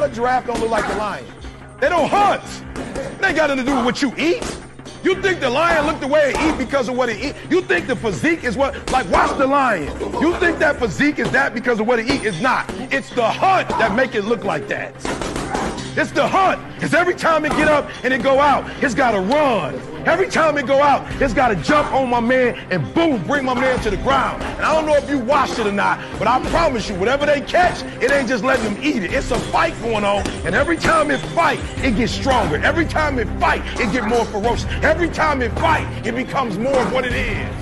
Why the giraffe don't look like the lion? They don't hunt. It ain't got nothing to do with what you eat. You think the lion look the way it eat because of what it eat? You think the physique is what, like watch the lion. You think that physique is that because of what it eat? It's not. It's the hunt that make it look like that. It's the hunt, because every time it get up and it go out, it's got to run. Every time it go out, it's got to jump on my man and boom, bring my man to the ground. And I don't know if you watched it or not, but I promise you, whatever they catch, it ain't just letting them eat it. It's a fight going on, and every time it fight, it gets stronger. Every time it fight, it get more ferocious. Every time it fight, it becomes more of what it is.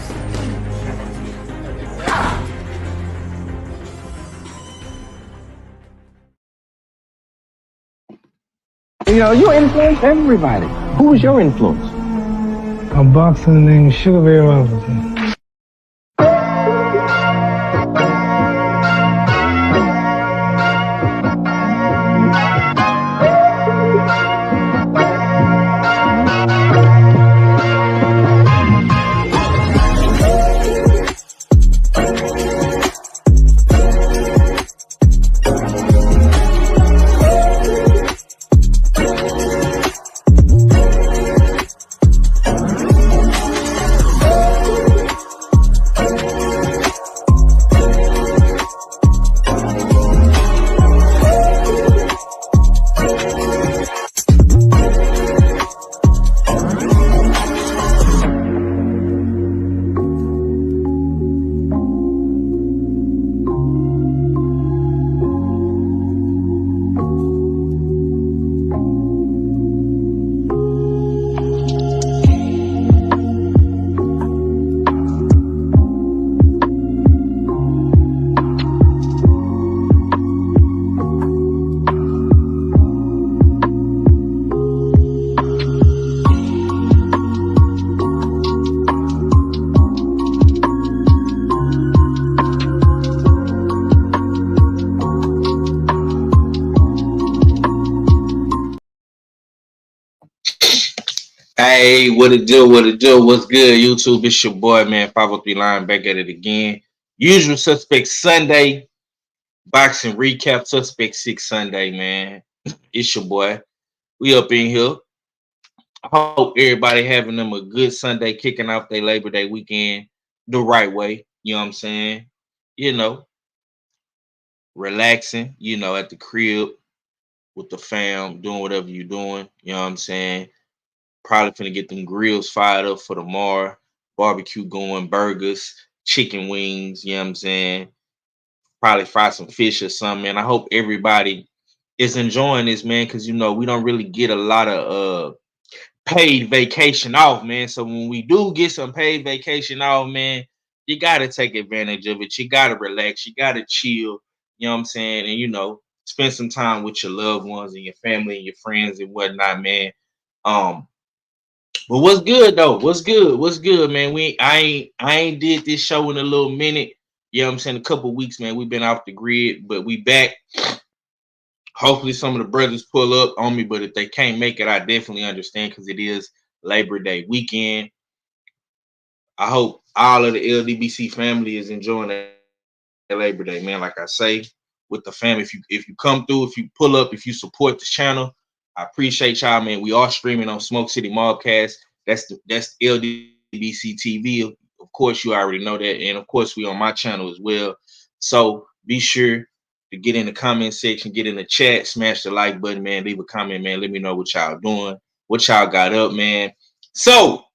You know, you influence everybody. Who was your influence? A boxer named Sugar Ray Robinson. Hey, what it do? What it do? What's good, YouTube? It's your boy, man. 503 Line back at it again. Usual Suspect Sunday. Boxing recap. Suspect 6 Sunday, man. It's your boy. We up in here. I hope everybody having them a good Sunday, kicking off their Labor Day weekend the right way. You know what I'm saying? You know, relaxing, at the crib with the fam, doing whatever you're doing. You know what I'm saying? Probably finna get them grills fired up for tomorrow. Barbecue going, burgers, chicken wings, you know what I'm saying? Probably fry some fish or something, man. I hope everybody is enjoying this, man, because, we don't really get a lot of paid vacation off, man. So when we do get some paid vacation off, man, you got to take advantage of it. You got to relax. You got to chill, you know what I'm saying? And, spend some time with your loved ones and your family and your friends and whatnot, man. But what's good though? What's good? What's good, man? I ain't did this show in a little minute. You know what I'm saying? A couple weeks, man. We've been off the grid, but we back. Hopefully some of the brothers pull up on me, but if they can't make it, I definitely understand because it is Labor Day weekend. I hope all of the LDBC family is enjoying that Labor Day, man. Like I say, with the fam, if you come through, if you pull up, if you support the channel, I appreciate y'all, man. We are streaming on Smoke City Mobcast. That's LDBC TV. Of course, you already know that. And of course, we on my channel as well. So be sure to get in the comment section, get in the chat, smash the like button, man. Leave a comment, man. Let me know what y'all doing, what y'all got up, man. So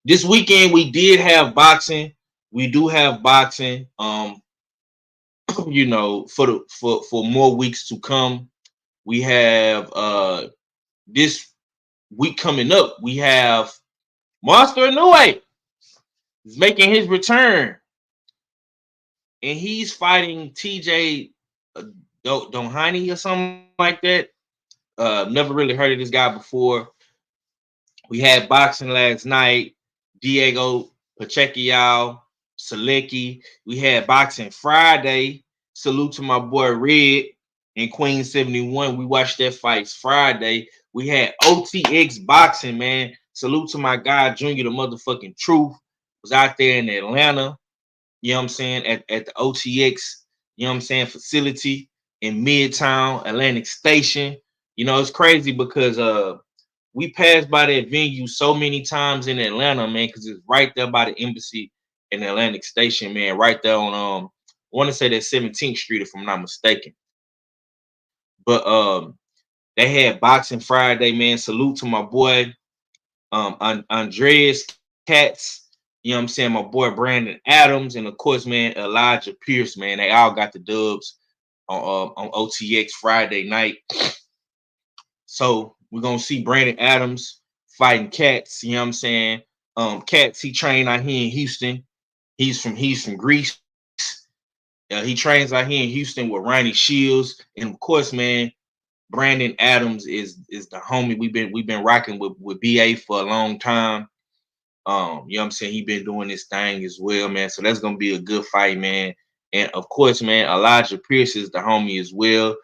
this weekend we did have boxing. We do have boxing. For more weeks to come. We have this week coming up. We have Monster Inoue is making his return, and he's fighting TJ Doheny or something like that. Never really heard of this guy before. We had boxing last night. Diego Pacheco, Selecki. We had boxing Friday. Salute to my boy Red in Queen 71. We watched that fight Friday. We had OTX boxing, man. Salute to my guy Junior, the motherfucking truth. Was out there in Atlanta, you know what I'm saying, at the OTX, you know what I'm saying, facility. in Midtown, Atlantic Station. You know, it's crazy because we passed by that venue so many times in Atlanta, man, because it's right there by the embassy in Atlantic Station, man, right there on I want to say that 17th Street, if I'm not mistaken. But they had Boxing Friday, man. Salute to my boy Andreas Katz. You know what I'm saying? My boy Brandon Adams, and of course, man, Elijah Pierce, man. They all got the dubs on OTX Friday night. So we're gonna see Brandon Adams fighting Katz. You know what I'm saying? Katz, he trained out here in Houston. He's from Greece. He trains out here in Houston with Ronnie Shields, and of course, man, Brandon Adams is the homie. We've been rocking with BA for a long time. You know what I'm saying? He been doing this thing as well, man. So that's gonna be a good fight, man. And of course, man, Elijah Pierce is the homie as well.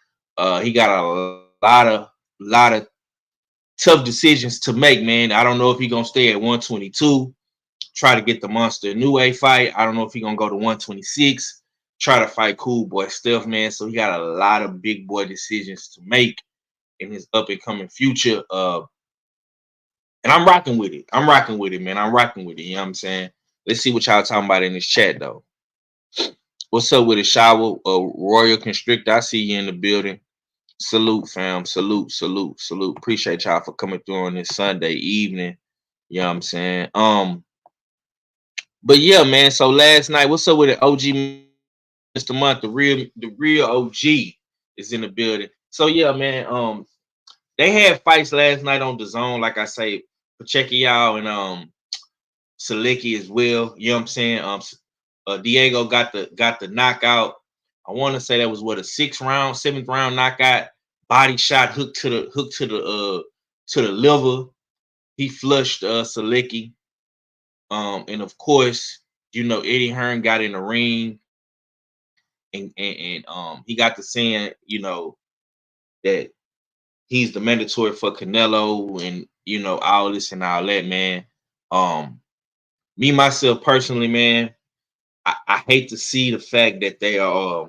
He got a lot of tough decisions to make, man. I don't know if he's gonna stay at 122, try to get the Monster New Way fight. I don't know if he's gonna go to 126, try to fight Cool Boy Steph, man. So he got a lot of big boy decisions to make in his up and coming future. And I'm rocking with it. I'm rocking with it, man. I'm rocking with it. You know what I'm saying? Let's see what y'all talking about in this chat, though. What's up with the shower? Royal Constrictor, I see you in the building. Salute, fam. Salute, salute, salute. Appreciate y'all for coming through on this Sunday evening. You know what I'm saying? But yeah, man. So last night, what's up with the OG Mr. Month? The real OG is in the building. So yeah, man. They had fights last night on DAZN, like I say, Pacheco and Selecki as well. You know what I'm saying? Diego got the knockout. I want to say that was what, a 7th round knockout. Body shot, hook to the liver. He flushed Selecki. And of course, you know, Eddie Hearn got in the ring and he got to saying, you know, that he's the mandatory for Canelo and, you know, all this and all that, man. Me, myself, personally, man, I hate to see the fact that they are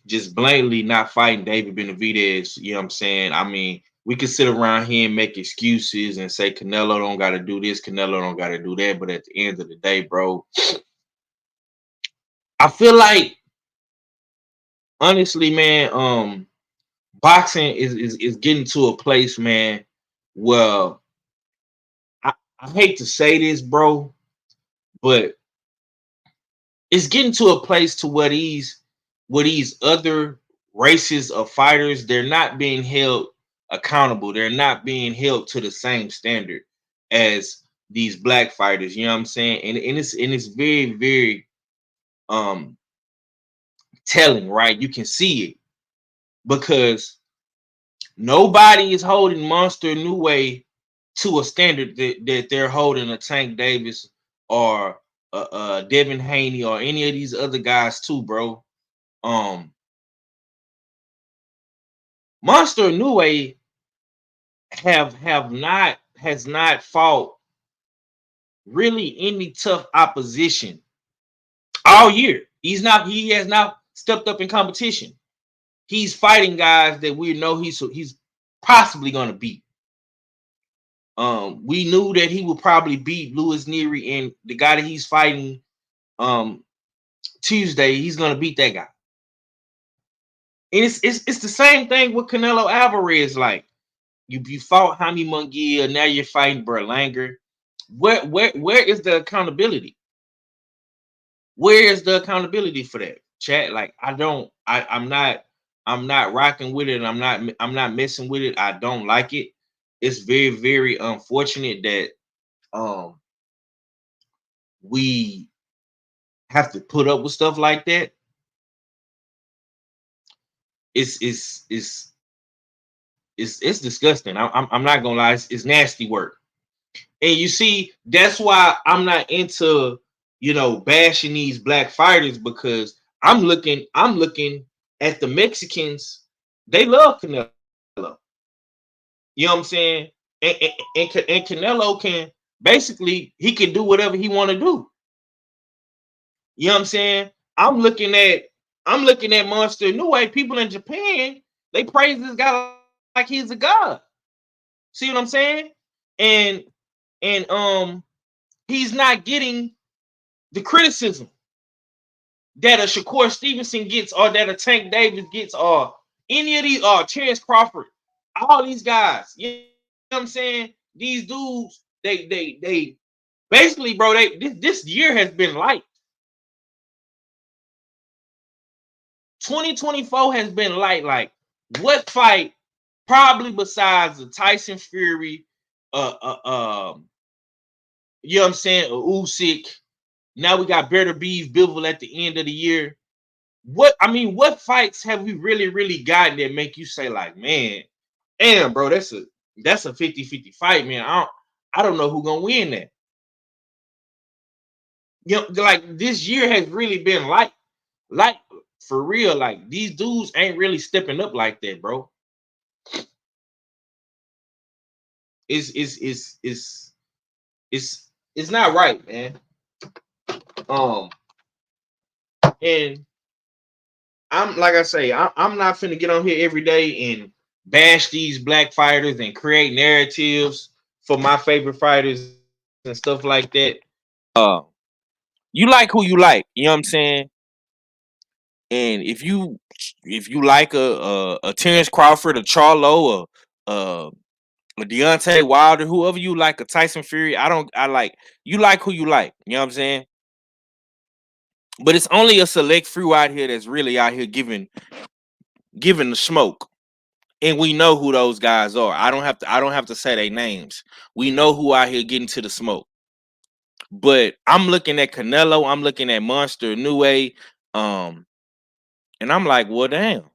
just blatantly not fighting David Benavidez. You know what I'm saying? I mean, we can sit around here and make excuses and say Canelo don't got to do this, Canelo don't got to do that. But at the end of the day, bro, I feel like, honestly, man, boxing is getting to a place, man, where I hate to say this, bro, but it's getting to a place to where these other races of fighters, they're not being held accountable. They're not being held to the same standard as these black fighters. You know what I'm saying? And it's very, very telling, right? You can see it because nobody is holding Monster New Way to a standard that they're holding a Tank Davis or Devin Haney or any of these other guys too, bro. Monster New Way has not fought really any tough opposition all year. He has not stepped up in competition. He's fighting guys that we know he's possibly gonna beat. We knew that he would probably beat Louis Neary, and the guy that he's fighting Tuesday, he's gonna beat that guy. And it's the same thing with Canelo Alvarez. Like you fought Jaime Munguia, now you're fighting Berlanger. Where is the accountability? Where is the accountability for that? Chat, like I'm not rocking with it. I'm not messing with it. I don't like it. It's very, very unfortunate that we have to put up with stuff like that. It's disgusting. I'm not gonna lie. It's nasty work. And you see, that's why I'm not into, you know, bashing these black fighters, because I'm looking at the Mexicans. They love Canelo. You know what I'm saying? And Canelo can basically, he can do whatever he want to do. You know what I'm saying? I'm looking at I'm looking at Monster Inoue. People in Japan, they praise this guy like he's a god. See what I'm saying? And he's not getting the criticism that a Shakur Stevenson gets, or that a Tank Davis gets, or any of these, Terrence Crawford, all these guys. You know what I'm saying? These dudes, they basically, bro, this year has been light. 2024 has been light. Like, what fight, probably besides the Tyson Fury, you know what I'm saying, Usyk. Now we got Better Bivol at the end of the year. What fights have we really gotten that make you say, like, man, damn, bro, that's a 50-50 fight, man. I don't know who gonna win that. You know, like, this year has really been like for real. Like, these dudes ain't really stepping up like that, bro. It's not right, man. And I'm, like I say, I'm not finna get on here every day and bash these black fighters and create narratives for my favorite fighters and stuff like that. You like who you like, you know what I'm saying? And if you like a Terrence Crawford, a Charlo, a Deontay Wilder, whoever you like, a Tyson Fury, you like who you like, you know what I'm saying? But it's only a select few out here that's really out here giving the smoke. And we know who those guys are. I don't have to say their names. We know who out here getting to the smoke. But I'm looking at Canelo, I'm looking at Monster Inoue, and I'm like, well, damn.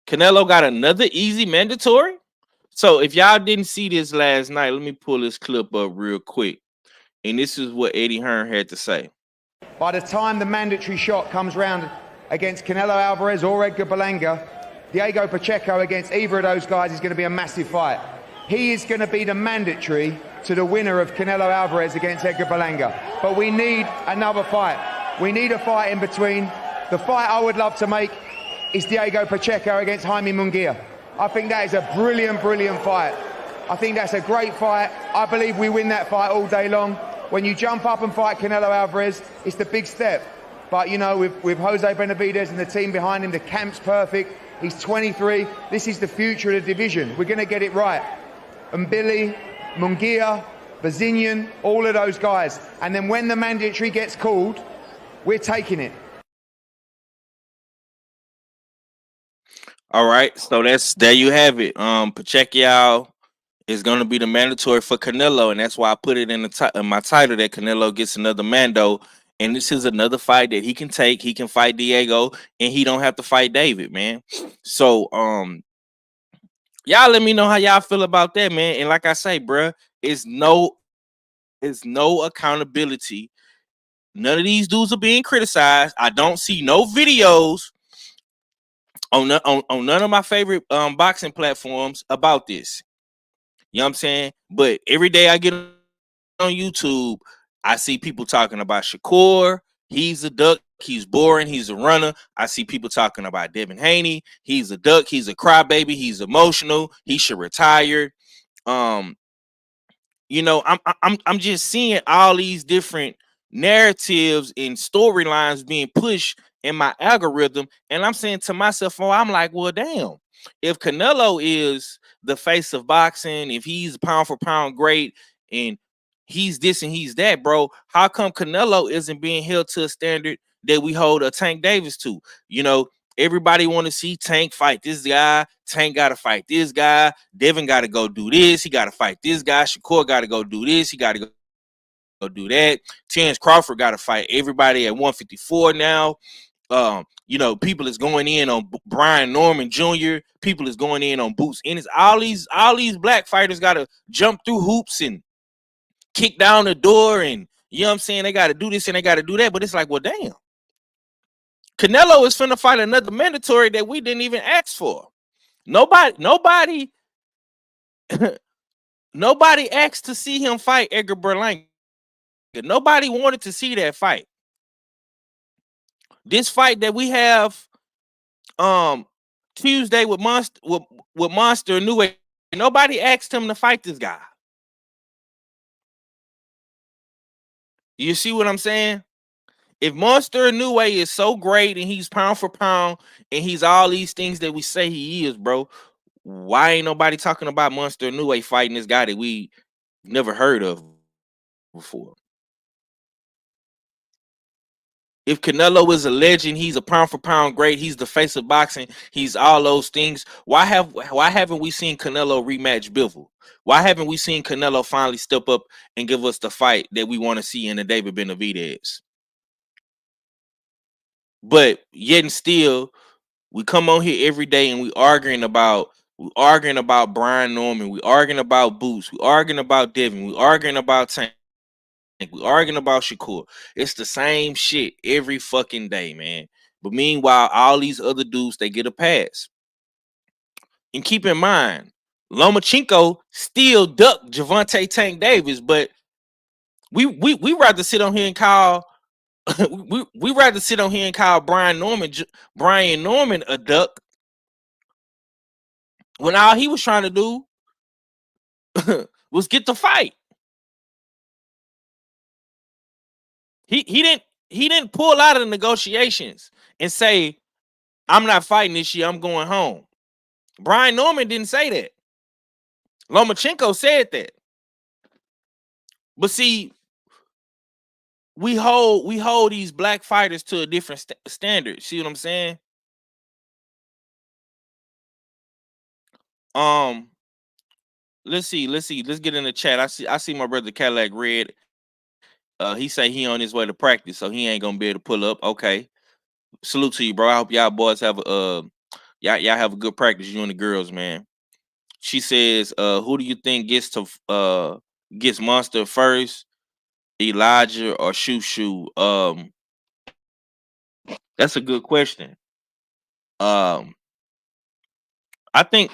Canelo got another easy mandatory. So if y'all didn't see this last night, let me pull this clip up real quick. And this is what Eddie Hearn had to say. By the time the mandatory shot comes round against Canelo Alvarez or Edgar Berlanga, Diego Pacheco against either of those guys is going to be a massive fight. He is going to be the mandatory to the winner of Canelo Alvarez against Edgar Berlanga. But we need another fight. We need a fight in between. The fight I would love to make is Diego Pacheco against Jaime Munguia. I think that is a brilliant fight. I think that's a great fight. I believe we win that fight all day long. When you jump up and fight Canelo Alvarez, it's the big step. But, you know, with Jose Benavidez and the team behind him, the camp's perfect. He's 23. This is the future of the division. We're going to get it right. And Billy, Munguia, Bazinian, all of those guys. And then when the mandatory gets called, we're taking it. All right, so there you have it. Pacheco is going to be the mandatory for Canelo, and that's why I put it in my title that Canelo gets another Mando. And this is another fight that he can take. He can fight Diego, and he don't have to fight David, man. So, y'all let me know how y'all feel about that, man. And like I say, bruh, it's no accountability. None of these dudes are being criticized. I don't see no videos on none of my favorite boxing platforms about this. You know what I'm saying? But every day I get on YouTube, I see people talking about Shakur. He's a duck. He's boring. He's a runner. I see people talking about Devin Haney. He's a duck. He's a crybaby. He's emotional. He should retire. You know, I'm just seeing all these different narratives and storylines being pushed in my algorithm, and I'm saying to myself, oh, I'm like, well, damn. If Canelo is the face of boxing, if he's pound for pound great, and he's this and he's that, bro, how come Canelo isn't being held to a standard that we hold a Tank Davis to? You know, everybody want to see Tank fight this guy. Tank got to fight this guy. Devin got to go do this. He got to fight this guy. Shakur got to go do this. He got to go do that. Terrence Crawford got to fight everybody at 154 now. You know, people is going in on Brian Norman Jr. People is going in on Boots Ennis. All these black fighters got to jump through hoops and kick down the door, and you know what I'm saying, they got to do this and they got to do that. But it's like, well, damn. Canelo is finna fight another mandatory that we didn't even ask for. Nobody asked to see him fight Edgar Berlanga. Nobody wanted to see that fight. This fight that we have Tuesday with Monster Inoue, nobody asked him to fight this guy. You see what I'm saying? If Monster Inoue is so great and he's pound for pound and he's all these things that we say he is, bro, why ain't nobody talking about Monster Inoue fighting this guy that we never heard of before? If Canelo is a legend, he's a pound for pound great, he's the face of boxing, he's all those things. Why haven't we seen Canelo rematch Bivol? Why haven't we seen Canelo finally step up and give us the fight that we want to see in the David Benavidez? But yet and still, we come on here every day and we arguing about Brian Norman, we arguing about Boots, we arguing about Devin, we arguing about Tank, we arguing about Shakur. It's the same shit every fucking day, man. But meanwhile, all these other dudes, they get a pass. And keep in mind, Lomachenko still ducked Javante Tank Davis, but we rather sit on here and call we rather sit on here and call Brian Norman a duck when all he was trying to do was get the fight. He didn't pull out of the negotiations and say, I'm not fighting this year, I'm going home. Brian Norman didn't say that. Lomachenko said that. But see, we hold these black fighters to a different standard. See what I'm saying? Let's see. Let's get in the chat. I see my brother Cadillac Red. He say he on his way to practice, so he ain't gonna be able to pull up. Okay. Salute to you, bro. I hope y'all boys have y'all have a good practice, you and the girls, man. She says, who do you think gets Monster first? Elijah or Shushu? That's a good question. Um, I think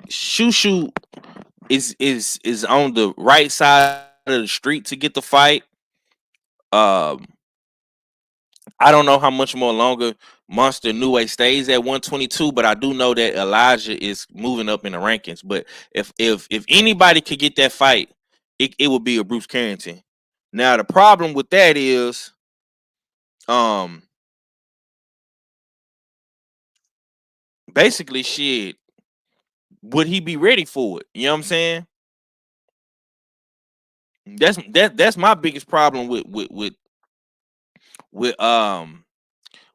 Shushu is on the right side of the street to get the fight. Um, I don't know how much more longer Monster Inoue stays at 122, but I do know that Elijah is moving up in the rankings. But if anybody could get that fight, it would be a Bruce Carrington. Now the problem with that is, basically shit, would he be ready for it? You know what I'm saying? That's my biggest problem with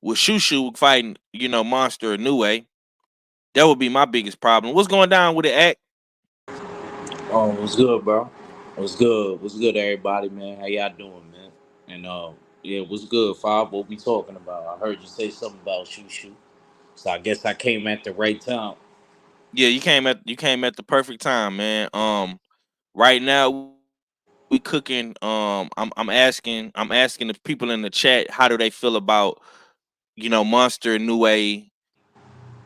Shushu fighting, Monster Inoue. That would be my biggest problem. What's going down with the act? Oh, what's good, bro? What's good? What's good, everybody, man? How y'all doing, man? And yeah, what's good, Five? What we talking about? I heard you say something about Shushu, so I guess I came at the right time. Yeah, you came at the perfect time, man. Right now we cooking. I'm asking the people in the chat, how do they feel about Monster Inoue?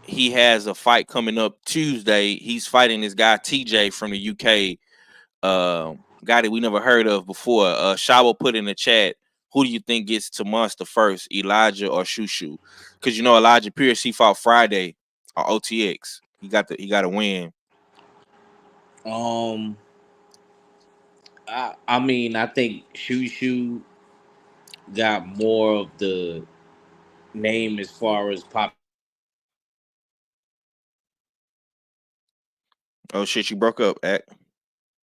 He has a fight coming up Tuesday. He's fighting this guy TJ from the UK. Guy that we never heard of before. Shabo put in the chat, who do you think gets to Monster first, Elijah or Shushu? Because Elijah Pierce, he fought Friday or OTX. He got a win. Um, I mean, I think Shushu got more of the name as far as pop. Oh shit, you broke up, Act.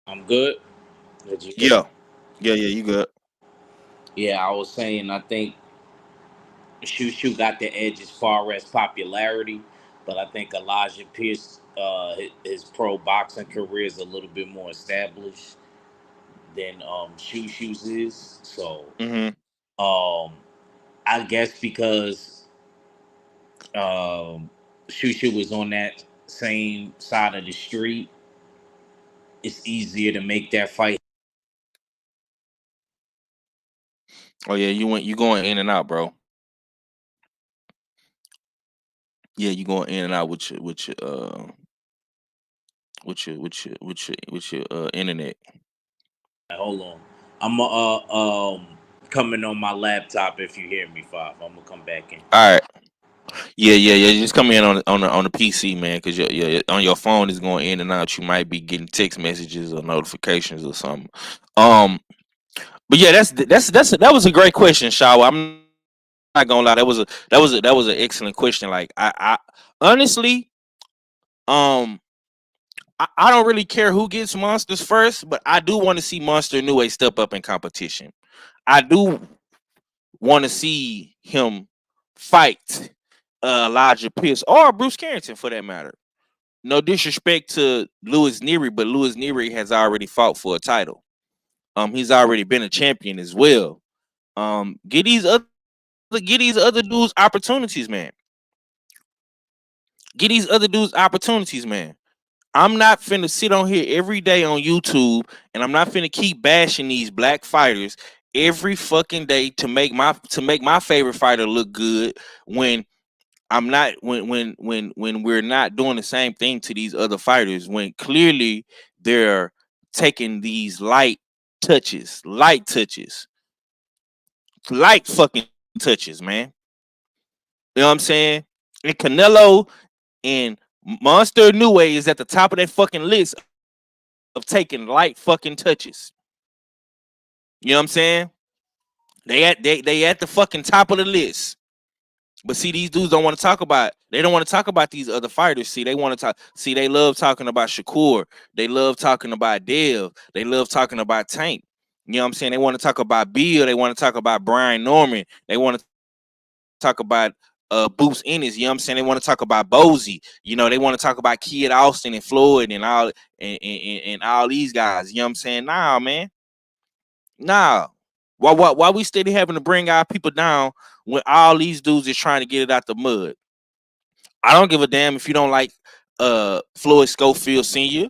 I'm good. Did you hear me? Yeah. Yeah, you good. Yeah, I was saying, I think Shushu got the edge as far as popularity, but I think Elijah Pierce, his pro boxing career is a little bit more established than Shushu's is. So Mm-hmm. um, I guess because Shushu was on that same side of the street, it's easier to make that fight. Oh yeah, you going in and out, bro. Yeah, you going in and out with your internet. Hold on, I'm coming on my laptop if you hear me, Five. I'm gonna come back in. All right. Yeah. Just come in on the PC, man, because on your phone is going in and out. You might be getting text messages or notifications or something. But yeah, that was a great question, Shaw. I'm not gonna lie, that was an excellent question. Like I honestly, um, I don't really care who gets monsters first, but I do want to see Monster Inoue step up in competition. I do want to see him fight Elijah Pierce or Bruce Carrington for that matter. No disrespect to Louis Neary, but Louis Neary has already fought for a title. He's already been a champion as well. Get these other dudes opportunities, man. Get these other dudes opportunities, man. I'm not finna sit on here every day on YouTube, and I'm not finna keep bashing these black fighters every fucking day to make my favorite fighter look good when I'm not when we're not doing the same thing to these other fighters when clearly they're taking these light fucking touches, man. You know what I'm saying? And Canelo and Monster Inoue is at the top of that fucking list of taking light fucking touches. You know what I'm saying? They at the fucking top of the list. But see, these dudes don't want to talk about. They don't want to talk about these other fighters. See, they want to talk. See, they love talking about Shakur. They love talking about Dev. They love talking about Tank. You know what I'm saying? They want to talk about Bill. They want to talk about Brian Norman. They want to talk about Boots Ennis. You know what I'm saying? They want to talk about Bozy. You know, they want to talk about Kid Austin and Floyd and and all these guys. You know what I'm saying? Nah, man. Nah. Why we steady having to bring our people down when all these dudes is trying to get it out the mud? I don't give a damn if you don't like Floyd Schofield Sr.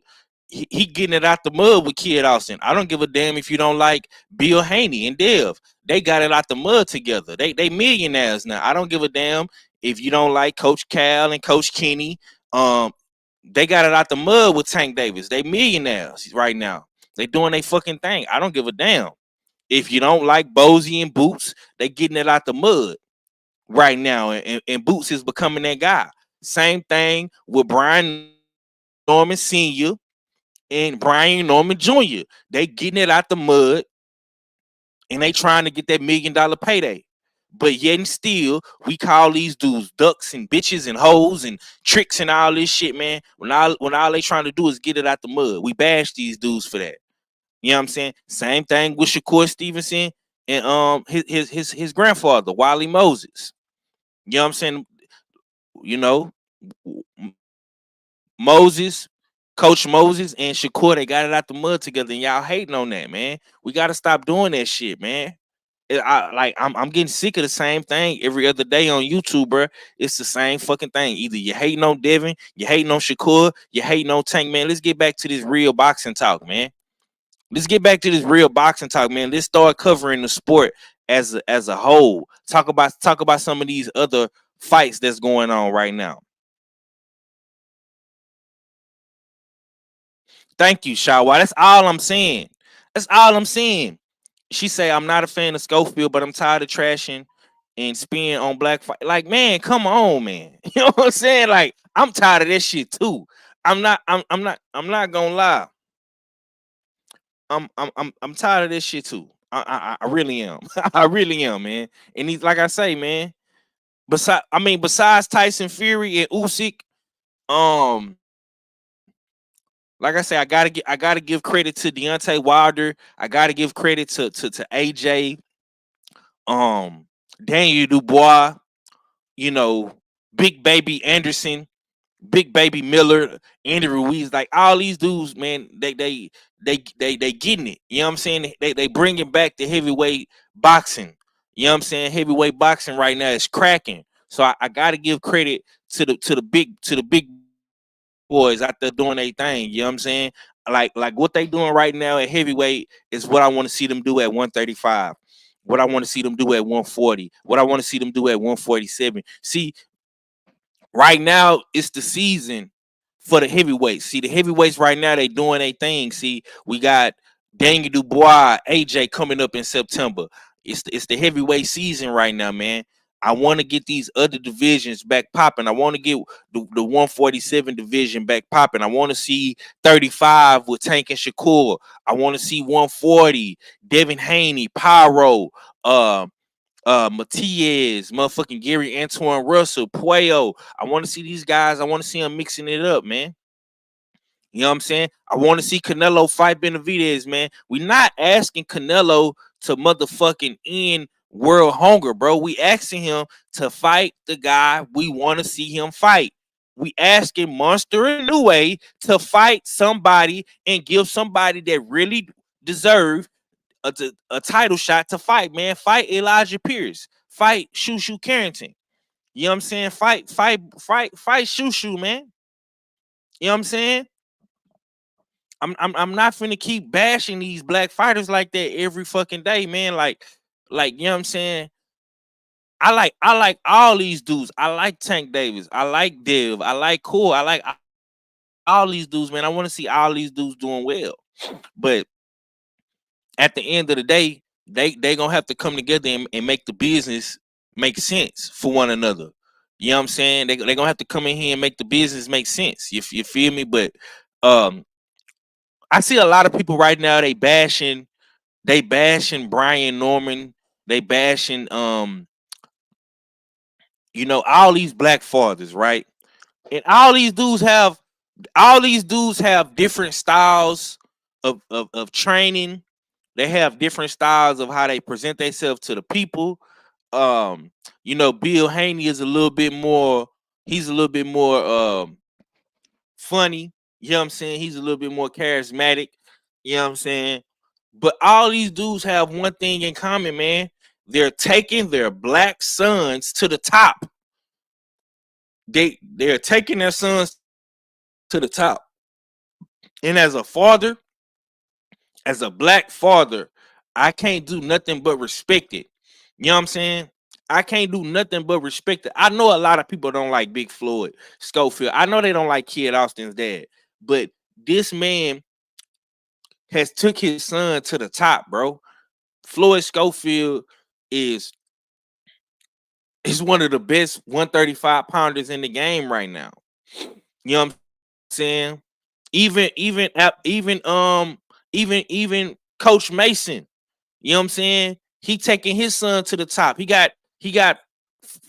He getting it out the mud with Kid Austin. I don't give a damn if you don't like Bill Haney and Dev. They got it out the mud together. They millionaires now. I don't give a damn if you don't like Coach Cal and Coach Kenny. They got it out the mud with Tank Davis. They millionaires right now. They doing their fucking thing. I don't give a damn. If you don't like Bozy and Boots, they getting it out the mud right now. And Boots is becoming that guy. Same thing with Brian Norman Sr. and Brian Norman Jr. They getting it out the mud and they trying to get that $1 million payday. But yet and still, we call these dudes ducks and bitches and hoes and tricks and all this shit, man. When all they trying to do is get it out the mud. We bash these dudes for that. You know what I'm saying? Same thing with Shakur Stevenson and his grandfather, Wally Moses. You know what I'm saying? You know, Moses, Coach Moses and Shakur, they got it out the mud together, and y'all hating on that, man. We gotta stop doing that shit, man. I'm getting sick of the same thing every other day on YouTube, bro. It's the same fucking thing. Either you hating on Devin, you hating on Shakur, you hating on Tank, man. Let's get back to this real boxing talk, man. Let's get back to this real boxing talk, man. Let's start covering the sport as a whole. Talk about some of these other fights that's going on right now. Thank you, Shawa. That's all I'm saying. That's all I'm saying. She say I'm not a fan of Schofield, but I'm tired of trashing and spinning on black fight. Like, man, come on, man. You know what I'm saying? Like, I'm tired of that shit too. I'm not gonna lie. I'm tired of this shit too. I really am. I really am, man. And he's like I say, man. Besides Tyson Fury and Usyk, um, like I say, I gotta give credit to Deontay Wilder. I gotta give credit to AJ, Daniel Dubois, you know, Big Baby Anderson, Big Baby Miller, Andy Ruiz, like all these dudes, man, they getting it. You know what I'm saying? They bringing back the heavyweight boxing. You know what I'm saying? Heavyweight boxing right now is cracking. So I gotta give credit to the big boys out there doing their thing. You know what I'm saying? Like what they doing right now at heavyweight is what I want to see them do at 135. What I want to see them do at 140. What I want to see them do at 147. See, right now it's the season for the heavyweights. See, the heavyweights right now, they doing their thing. See, we got Daniel Dubois, AJ coming up in September. It's the heavyweight season right now, man. I want to get these other divisions back popping. I want to get the 147 division back popping. I want to see 35 with Tank and Shakur. I want to see 140, Devin Haney, Pyro, Matias, motherfucking Gary Antoine Russell, Puello. I want to see these guys. I want to see them mixing it up, man. You know what I'm saying? I want to see Canelo fight Benavidez, man. We're not asking Canelo to motherfucking end world hunger, bro. We asking him to fight the guy we want to see him fight. We asking Monster and Inoue to fight somebody and give somebody that really deserve a title shot to fight, man. Fight Elijah Pierce. Fight Shushu Carrington. You know what I'm saying? Fight Shushu, man. You know what I'm saying? I'm not finna keep bashing these black fighters like that every fucking day, man. Like you know what I'm saying? I like all these dudes. I like Tank Davis. I like Dev. I like Cool. I like all these dudes, man. I want to see all these dudes doing well. But at the end of the day, they gonna have to come together and make the business make sense for one another. You know what I'm saying? They gonna have to come in here and make the business make sense. You feel me? But um I see a lot of people right now, they bashing Brian Norman, they bashing all these black fathers, right? And all these dudes have different styles of training. They have different styles of how they present themselves to the people. Bill Haney is a little bit more, he's a little bit more funny. You know what I'm saying? He's a little bit more charismatic. You know what I'm saying? But all these dudes have one thing in common, man. They're taking their black sons to the top. They're taking their sons to the top. And as a father, as a black father, I can't do nothing but respect it. You know what I'm saying? I can't do nothing but respect it. I know a lot of people don't like Big Floyd Schofield. I know they don't like Kid Austin's dad. But this man has took his son to the top, bro. Floyd Schofield is one of the best 135 pounders in the game right now. You know what I'm saying? Even Coach Mason, you know what I'm saying? He taking his son to the top. He got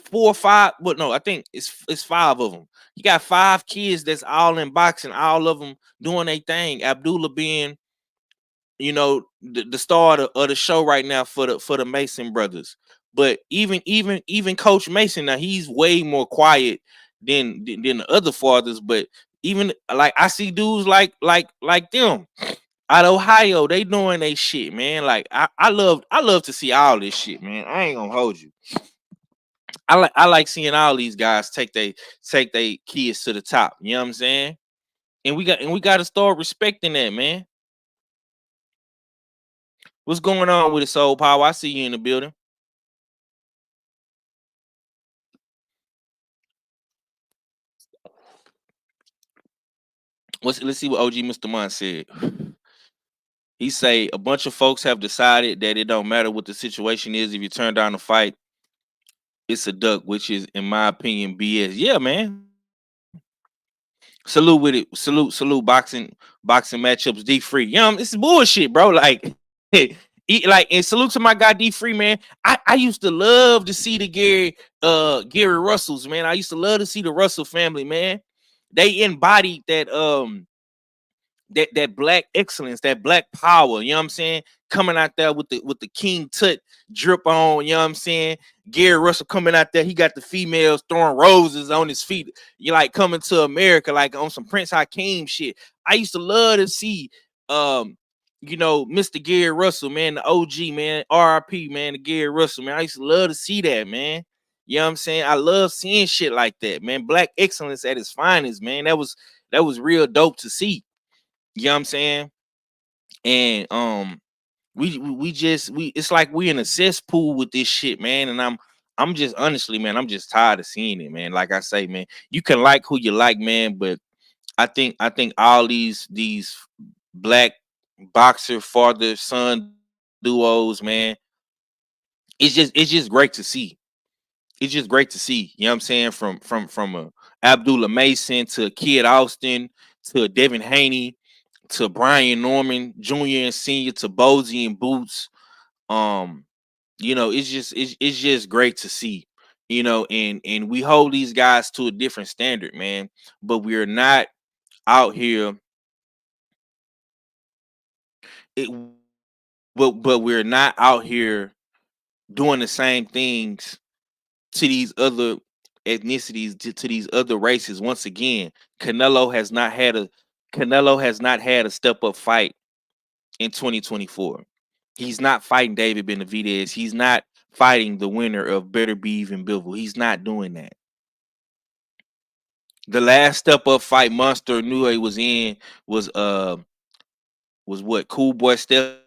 4 or 5, but no, I think it's 5 of them. He got 5 kids that's all in boxing, all of them doing their thing. Abdullah being the star of the show right now for the Mason brothers. But even Coach Mason, now he's way more quiet than the other fathers. But even like I see dudes like them out of Ohio, they doing they shit, man. Like I love to see all this shit, man. I ain't gonna hold you. I like seeing all these guys take they kids to the top. You know what I'm saying? And we got to start respecting that, man. What's going on with it, Soul Power? I see you in the building. Let's see what OG Mr. Mon said. He say a bunch of folks have decided that it don't matter what the situation is. If you turn down the fight, it's a duck, which is, in my opinion, BS. Yeah, man. Salute with it. Salute boxing matchups. D Free. This is bullshit, bro. Like, and salute to my guy D Free, man. I used to love to see the Gary Russells, man. I used to love to see the Russell family, man. They embodied that black excellence, that black power, you know what I'm saying? Coming out there with the King Tut drip on, you know what I'm saying? Gary Russell coming out there, he got the females throwing roses on his feet. You like coming to America like on some Prince Hakeem shit. I used to love to see Mr. Gary Russell, man, the OG, man, RIP, man, the Gary Russell, man. I used to love to see that, man. You know what I'm saying? I love seeing shit like that, man. Black excellence at its finest, man. That was real dope to see. You know what I'm saying? And it's like we in a cesspool with this shit, man. And I'm just honestly, man, I'm just tired of seeing it, man. Like I say, man, you can like who you like, man, but I think all these black boxer father son duos, man, it's just great to see. It's just great to see. You know what I'm saying? From a Abdullah Mason to Kid Austin to Devin Haney to Brian Norman Jr. and Senior to Bozy and Boots. You know, it's just great to see. You know, and we hold these guys to a different standard, man. But we're not out here. But we're not out here doing the same things to these other ethnicities, to these other races. Once again, Canelo has not had a step up fight in 2024. He's not fighting David Benavidez. He's not fighting the winner of Better Be Even Bivol. He's not doing that. The last step up fight Monster knew he was in was what, Cool Boy Steph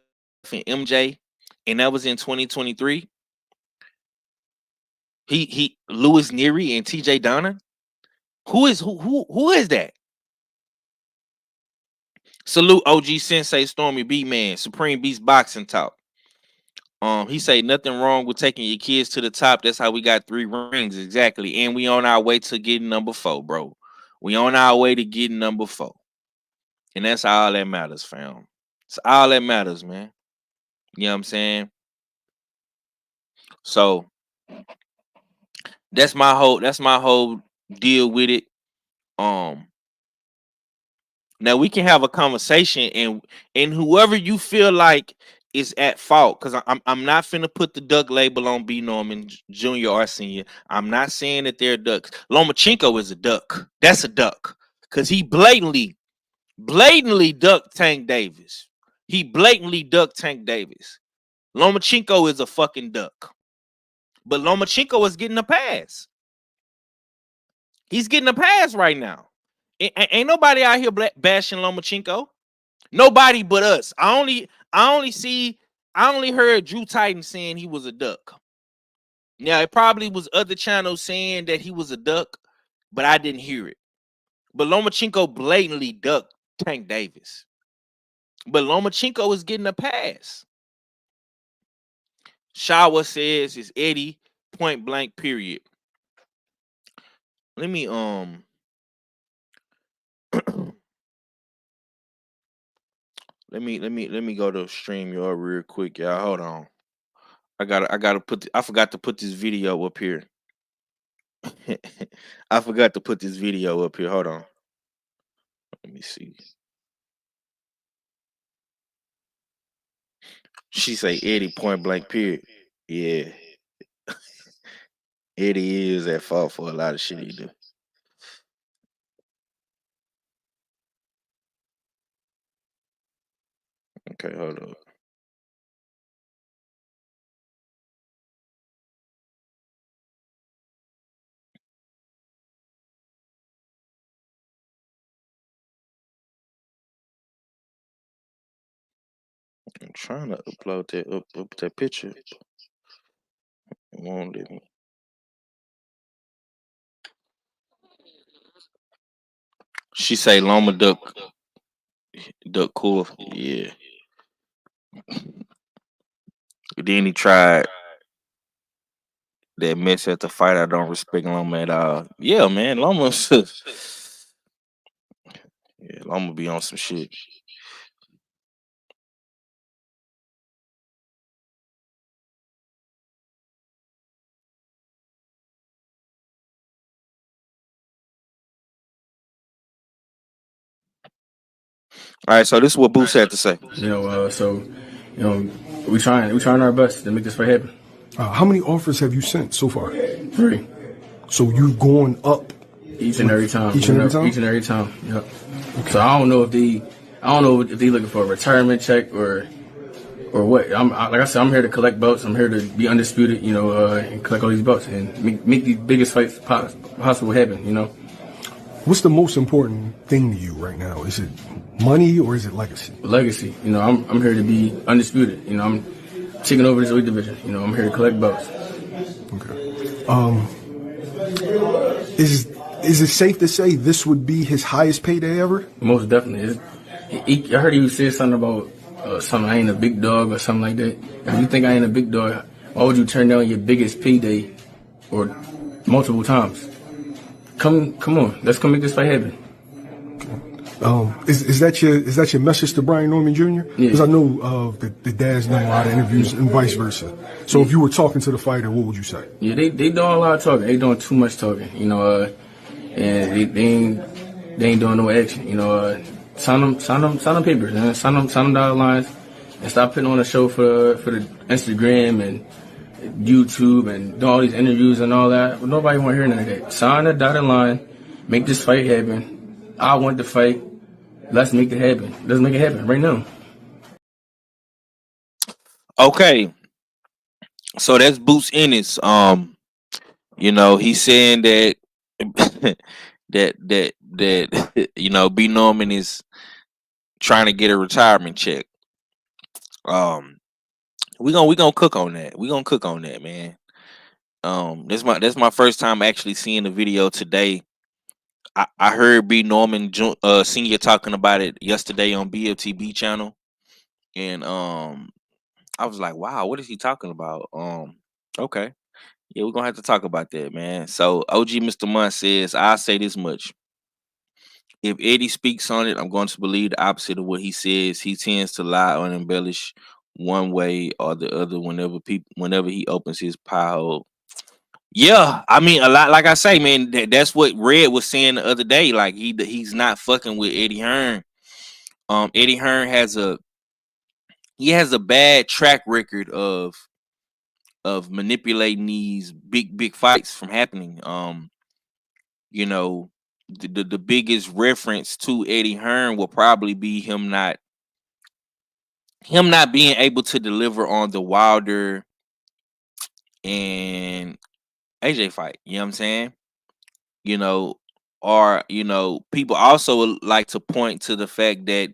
and MJ, and that was in 2023. He Louis Neary and TJ Donner. Who is that? Salute OG Sensei Stormy B Man, Supreme Beast Boxing Talk. He say nothing wrong with taking your kids to the top. That's how we got 3 rings, exactly. And we on our way to getting number 4, bro. We on our way to getting number 4. And that's all that matters, fam. It's all that matters, man. You know what I'm saying? So that's my whole deal with it. Now we can have a conversation, and whoever you feel like is at fault, because I'm not finna put the duck label on B Norman Jr. or Senior. I'm not saying that they're ducks. Lomachenko is a duck. That's a duck. Because he blatantly ducked Tank Davis. He blatantly ducked Tank Davis. Lomachenko is a fucking duck. But Lomachenko is getting a pass. He's getting a pass right now. Ain't nobody out here bashing Lomachenko. Nobody but us. I only heard Drew Titan saying he was a duck. Now it probably was other channels saying that he was a duck, but I didn't hear it. But Lomachenko blatantly ducked Tank Davis. But Lomachenko is getting a pass. Shawa says it's Eddie, point blank, period. Let me let me go to StreamYard real quick, y'all. Hold on. I forgot to put this video up here. I forgot to put this video up here. Hold on. Let me see. She say Eddie, point blank, period. Yeah. Eddie is at fault for a lot of shit he do. Okay, hold on. I'm trying to upload that picture. It won't let me. She say Loma duck cool. Yeah. Then he tried that mess at the fight. I don't respect Loma at all. Yeah, man. Loma be on some shit. All right, so this is what Boots had to say. We trying our best to make this fight happen. How many offers have you sent so far? 3. So you going up each and every time. Each and every time. Each and every time. Yep. Okay. So I don't know if they looking for a retirement check or what. Like I said, I'm here to collect belts. I'm here to be undisputed. And collect all these belts and make these biggest fights possible happen. What's the most important thing to you right now? Is it money or is it legacy? Legacy. I'm here to be undisputed. I'm taking over this weight division. I'm here to collect belts. Okay. Is it safe to say this would be his highest payday ever? Most definitely. I heard he said something about something I ain't a big dog or something like that. If you think I ain't a big dog, Why would you turn down your biggest payday or multiple times? Come on, let's come make this fight happen. Is that your message to Brian Norman Jr.? Because I know the dad's done a lot of interviews and vice versa. So if you were talking to the fighter, what would you say? Yeah, they doing a lot of talking. They doing too much talking, and they ain't doing no action. Sign them papers, man. Sign them dollar lines, and stop putting on a show for the Instagram and YouTube and doing all these interviews and all that. But nobody want to hear none of that. Sign a dotted line, make this fight happen. I want the fight. Let's make it happen. Let's make it happen right now. Okay, so that's Boots Ennis. He's saying that that B Norman is trying to get a retirement check. We gonna cook on that. We gonna cook on that, man. That's my first time actually seeing the video today. I heard B Norman Senior talking about it yesterday on BFTB channel, and I was like, wow, what is he talking about? Okay, yeah, we're gonna have to talk about that, man. So OG Mr. Munt says, I'll say this much. If Eddie speaks on it, I'm going to believe the opposite of what he says. He tends to lie or embellish one way or the other whenever he opens his pie hole. Yeah, I mean a lot. Like I say, man, that's what Red was saying the other day. Like he's not fucking with Eddie Hearn. Eddie Hearn has a bad track record of manipulating these big fights from happening. The biggest reference to Eddie Hearn will probably be him not being able to deliver on the Wilder and AJ fight. You know what I'm saying? Or people also like to point to the fact that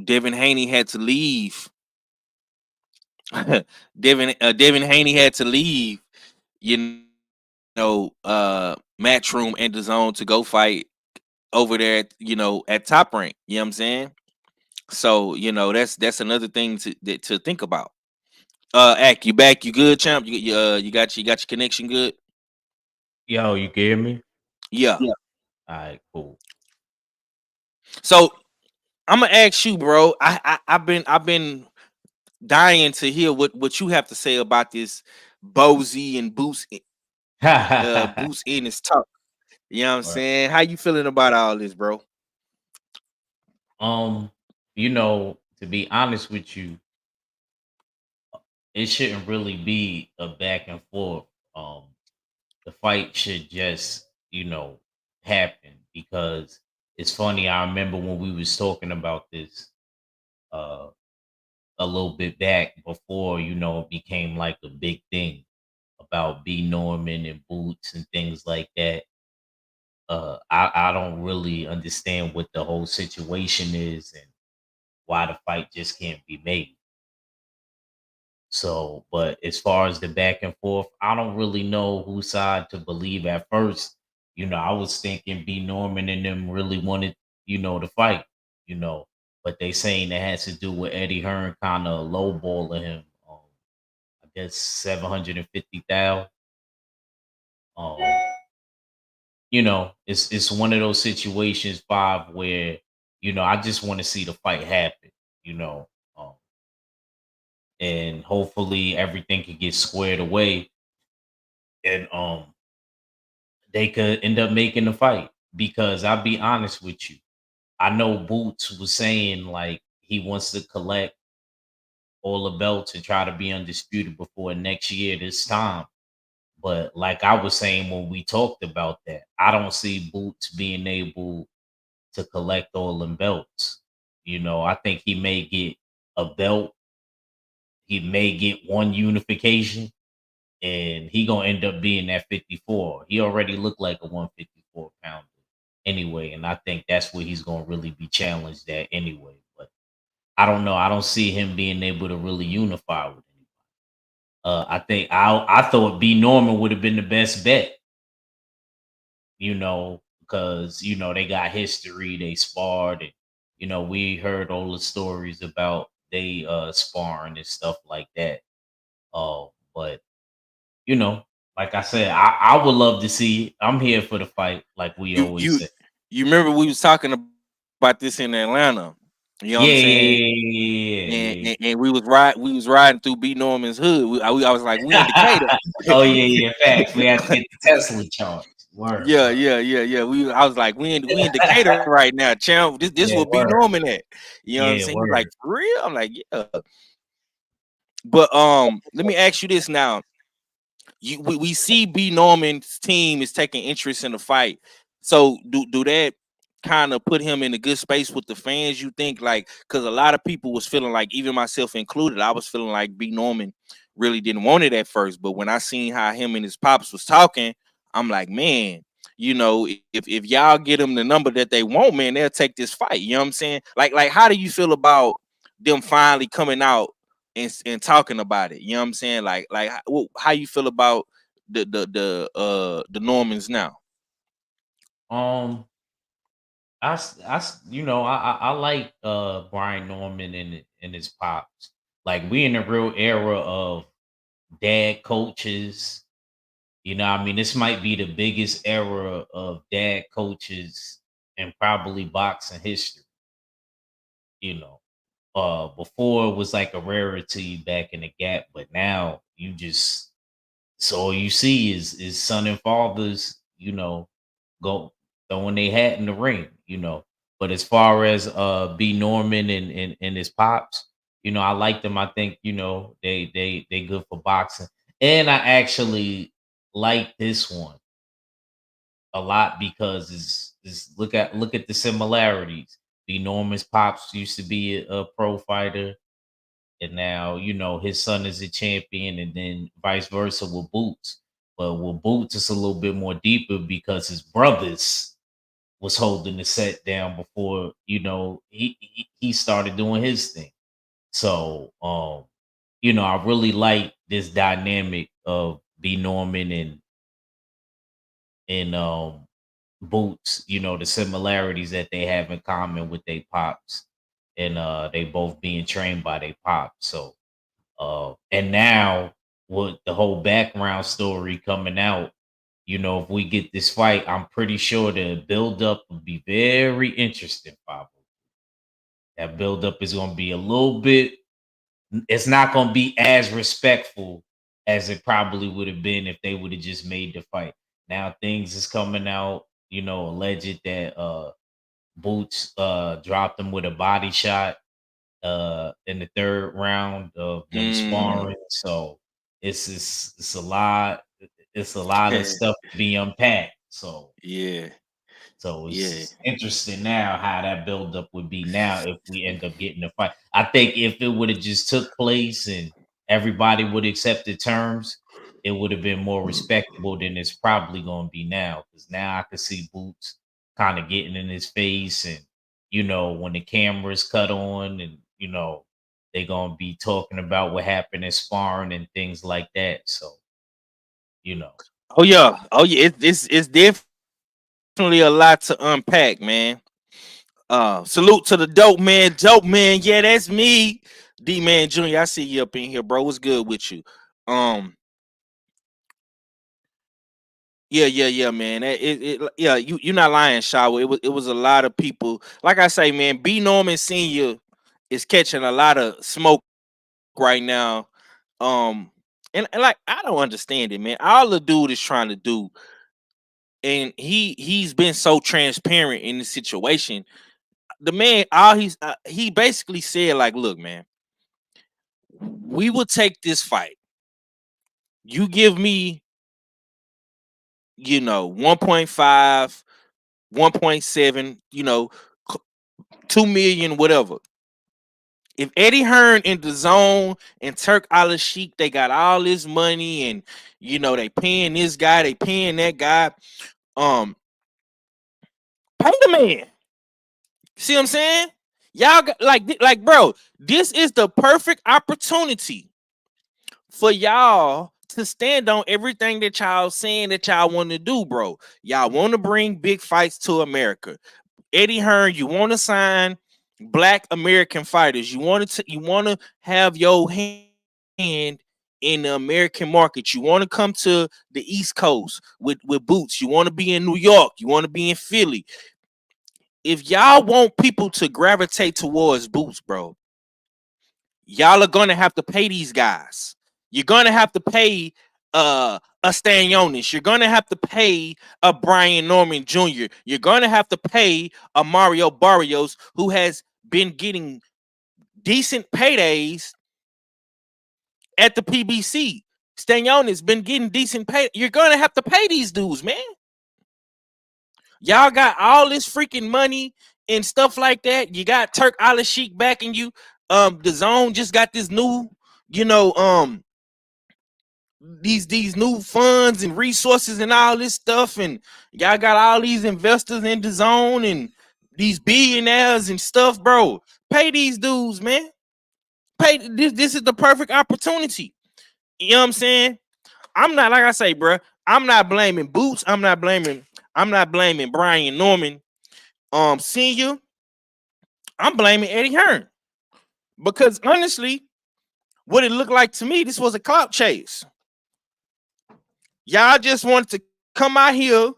Devin Haney had to leave. Devin Haney had to leave, Matchroom and DAZN to go fight over there at Top Rank. You know what I'm saying? So, that's another thing to think about. Ack, you back? You good, champ? You got your connection good? Yo, you can hear me? Yeah. All right, cool. So I'm gonna ask you, bro. I've been dying to hear what you have to say about this Bozy and Boots Ennis talk. You know what I'm Right. saying? How you feeling about all this, bro? To be honest with you, it shouldn't really be a back and forth. The fight should just, happen because it's funny. I remember when we was talking about this uh a little bit back before, it became like a big thing about B Norman and Boots and things like that. I don't really understand what the whole situation is and why the fight just can't be made. So, but as far as the back and forth, I don't really know whose side to believe at first. I was thinking B Norman and them really wanted, to fight, you know, but they saying it has to do with Eddie Hearn kind of lowballing him. I guess 750,000. Um, it's one of those situations, Five, where I just want to see the fight happen. You know, um, and hopefully everything can get squared away, and they could end up making the fight. Because I'll be honest with you, I know Boots was saying like he wants to collect all the belts and try to be undisputed before next year this time. But like I was saying when we talked about that, I don't see Boots being able to collect all them belts. I think he may get a belt. He may get one unification, and he gonna end up being at 54. He already looked like a 154 pounder anyway, and I think that's where he's gonna really be challenged at anyway. But I don't know. I don't see him being able to really unify with anybody. I thought B Norman would have been the best bet, because they got history, they sparred, and we heard all the stories about they sparring and stuff like that. But you know, like I said, I would love to see it. I'm here for the fight, like we You always you say. you remember we was talking about this in Atlanta. You know what Yeah, I'm yeah, saying? yeah, And, yeah, and, and we was riding through B Norman's hood. I was like, we in yeah. Decatur. Oh yeah, yeah. Facts. We had to get the Tesla charge. Word, Yeah, word. yeah, yeah, yeah. I was like, we in Decatur right now, champ. This Yeah, will be word. Norman at. You know what I'm Yeah, saying? He's like, word. for real? I'm like, yeah. But let me ask you this now. We see B Norman's team is taking interest in the fight. So do that kind of put him in a good space with the fans, you think? Like, because a lot of people was feeling like, even myself included, I was feeling like B Norman really didn't want it at first. But when I seen how him and his pops was talking, I'm like, man, if y'all get them the number that they want, man, they'll take this fight. You know what I'm saying? Like how do you feel about them finally coming out and talking about it? You know what I'm saying? Like how you feel about the Normans now? Um, you know, I like Brian Norman and his pops. Like we in a real era of dad coaches. You know, I mean, this might be the biggest era of dad coaches in probably boxing history. You know, before it was like a rarity back in the gap, but now you just so all you see is son and fathers, you know, go throwing their hat in the ring, you know. But as far as B Norman and his pops, you know, I like them. I think, you know, they good for boxing. And I actually like this one a lot because is look at the similarities. B Norman's pops used to be a pro fighter, and now you know his son is a champion, and then vice versa with Boots. But with Boots, it's a little bit more deeper because his brothers was holding the set down before you know he started doing his thing. So you know, I really like this dynamic of B Norman and Boots, you know, the similarities that they have in common with their pops, and they both being trained by their pops. So and now with the whole background story coming out, you know, if we get this fight, I'm pretty sure the build up will be very interesting, Pablo. That build up is going to be a little bit, it's not going to be as respectful as it probably would have been if they would have just made the fight. Now things is coming out, you know, alleged that Boots dropped him with a body shot in the third round of them Mm. sparring. So it's a lot. It's a lot of stuff to be unpacked. So Yeah, so yeah. it's interesting now how that buildup would be now if we end up getting a fight. I think if it would have just took place and everybody would accept the terms, it would have been more respectable than it's probably going to be now. Because now I can see Boots kind of getting in his face, and you know when the cameras cut on, and you know they're going to be talking about what happened in sparring and things like that. So you know, Oh yeah. It's definitely a lot to unpack, man. Salute to the dope man. Dope man. Yeah, that's me. D Man Jr. I see you up in here, bro. What's good with you? Um, yeah, man. Yeah, you're not lying, Shawa. It was a lot of people. Like I say, man, B Norman Sr. is catching a lot of smoke right now. And like I don't understand it, man. All the dude is trying to do, and he's been so transparent in the situation. The man, all he basically said, like, look, man, we will take this fight. You give me, 1.5, 1.7, 2 million, whatever. If Eddie Hearn in the zone and Turk Al Sheik, they got all this money, and they paying this guy, they paying that guy. Um, Pay the man. See what I'm saying? Y'all got like, bro, this is the perfect opportunity for y'all to stand on everything that y'all saying that y'all want to do, bro. Y'all want to bring big fights to America. Eddie Hearn, you want to sign black American fighters. You want to have your hand in the American market. You want to come to the East Coast with Boots. You want to be in New York. You want to be in Philly. If y'all want people to gravitate towards Boots, bro, y'all are gonna have to pay these guys. You're gonna have to pay a Stanionis. You're gonna have to pay a Brian Norman Jr. You're gonna have to pay a Mario Barrios, who has been getting decent paydays at the PBC. Stanionis been getting decent pay. You're gonna have to pay these dudes, man. Y'all got all this freaking money and stuff like that. You got Turk Al Sheikh backing you. The Zone just got this new, these new funds and resources and all this stuff, and y'all got all these investors in the Zone and these billionaires and stuff, bro. Pay these dudes, man. Pay this. This is the perfect opportunity. You know what I'm saying? I'm not, like I say, bro. I'm not blaming Boots. I'm not blaming Brian Norman, Senior. I'm blaming Eddie Hearn, because honestly, what it looked like to me, this was a clout chase. Y'all just wanted to come out here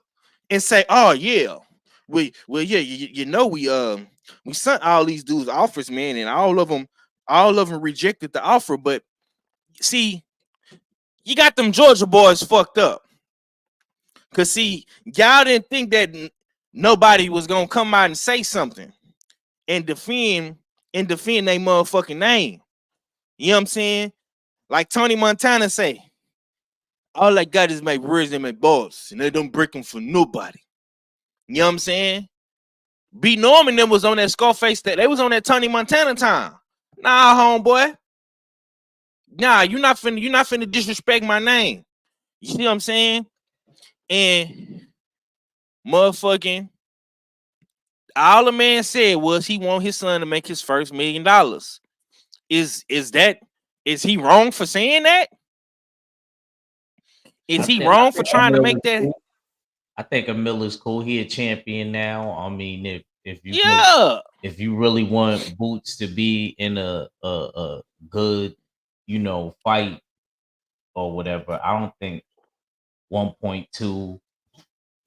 and say, "Oh yeah, we sent all these dudes offers, man, and all of them rejected the offer." But see, you got them Georgia boys fucked up. Cause see, y'all didn't think that nobody was gonna come out and say something and defend their motherfucking name. You know what I'm saying? Like Tony Montana say, all I got is my words and my balls, and they don't break them for nobody. You know what I'm saying? B Norman them was on that Scarface, that they was on that Tony Montana time. Nah, homeboy. Nah, you're not finna disrespect my name. You see what I'm saying? And motherfucking, all the man said was he want his son to make his first $1 million. Is he wrong for saying that? Is he wrong for trying to make that? I think Miller's cool. He a champion now. I mean, if you really want Boots to be in a good, fight or whatever, I don't think 1.2.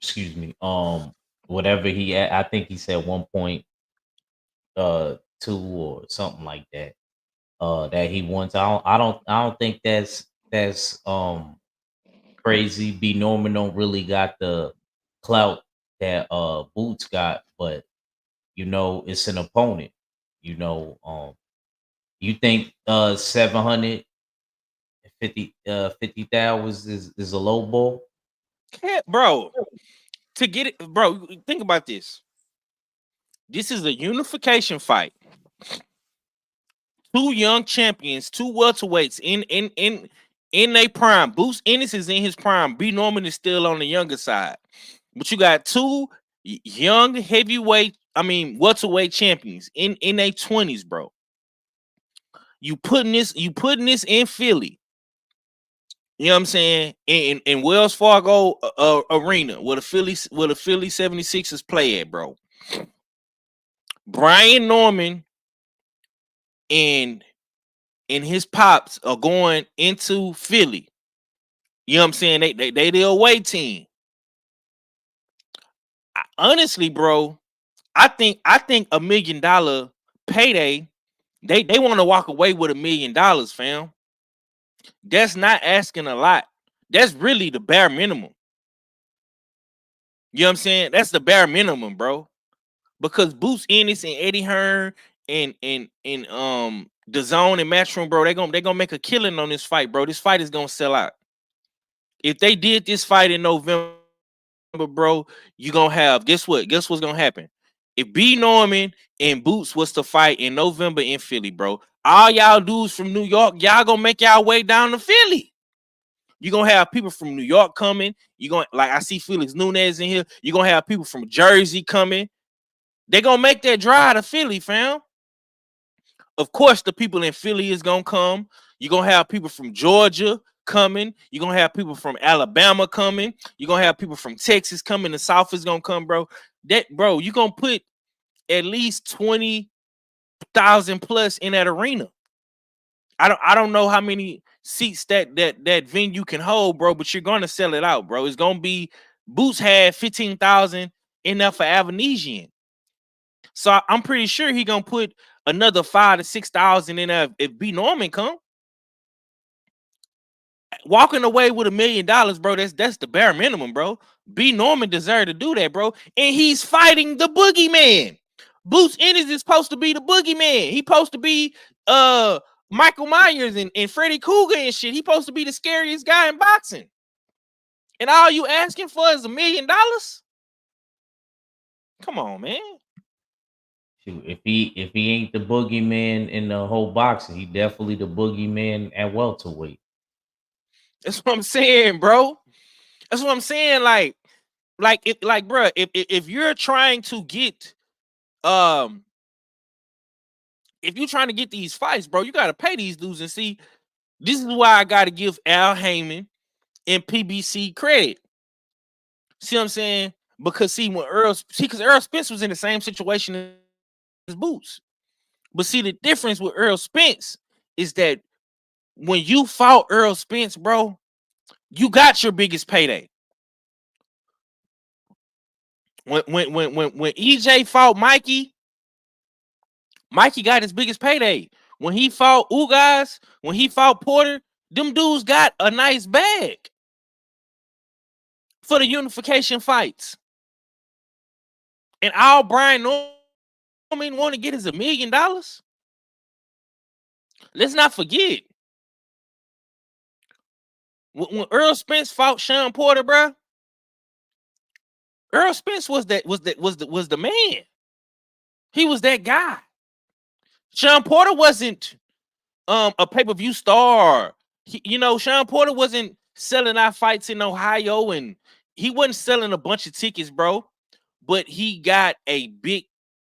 Excuse me. Whatever I think he said 1.2 or something like that. That he wants. I don't think that's crazy. B Norman don't really got the clout that Boots got, but it's an opponent. You think 750,000 is a low ball? Yeah, bro. To get it, bro, think about this. This is a unification fight. Two young champions, two welterweights in their prime. Boots Ennis is in his prime. B Norman is still on the younger side. But you got two young welterweight champions in their 20s, bro. You putting this in Philly. You know what I'm saying? In Wells Fargo Arena, where the Philly 76ers play at, bro. Brian Norman and his pops are going into Philly. You know what I'm saying? They the away team. Honestly, bro, I think $1 million payday. They want to walk away with $1 million, fam. That's not asking a lot. That's really the bare minimum. You know what I'm saying? That's the bare minimum, bro. Because Boots Ennis and Eddie Hearn and the Zone and Matchroom, bro, they gonna make a killing on this fight, bro. This fight is gonna sell out. If they did this fight in November, bro, you gonna have, guess what's gonna happen? If B Norman and Boots was to fight in November in Philly, bro, all y'all dudes from New York, y'all gonna make y'all way down to Philly. You're gonna have people from New York coming. You're gonna, like, I see Felix Nunez in here. You're gonna have people from Jersey coming. They're gonna make that drive to Philly, fam. Of course, the people in Philly is gonna come. You're gonna have people from Georgia coming. You're gonna have people from Alabama coming. You're gonna have people from Texas coming. The South is gonna come, bro. Bro, you're gonna put at least 20,000 plus in that arena. I don't know how many seats that venue can hold, bro, but you're gonna sell it out, bro. It's gonna be Boots had 15,000 in there for Avenesian. So I'm pretty sure he gonna put another 5,000 to 6,000 in there if B Norman come. Walking away with $1 million, bro, that's the bare minimum, bro. B Norman deserved to do that, bro. And he's fighting the boogeyman. Boots Ennis is supposed to be the boogeyman. He supposed to be Michael Myers and Freddy Krueger and shit. He supposed to be the scariest guy in boxing. And all you asking for is $1 million? Come on, man. Shoot, if he ain't the boogeyman in the whole boxing, he definitely the boogeyman at welterweight. That's what I'm saying, bro. That's what I'm saying. Bro, if you're trying to get if you're trying to get these fights, bro, you gotta pay these dudes. And see, this is why I gotta give Al Heyman and PBC credit. See what I'm saying? Because because Earl Spence was in the same situation as Boots. But see, the difference with Earl Spence is that when you fought Earl Spence, bro, you got your biggest payday. When EJ fought Mikey got his biggest payday. When he fought Ugas, when he fought Porter, them dudes got a nice bag for the unification fights. And all Brian Norman want to get is $1 million. Let's not forget. When Earl Spence fought Sean Porter, bro, Earl Spence was the man. He was that guy. Sean Porter wasn't a pay-per-view star. Sean Porter wasn't selling our fights in Ohio, and he wasn't selling a bunch of tickets, bro. But he got a big,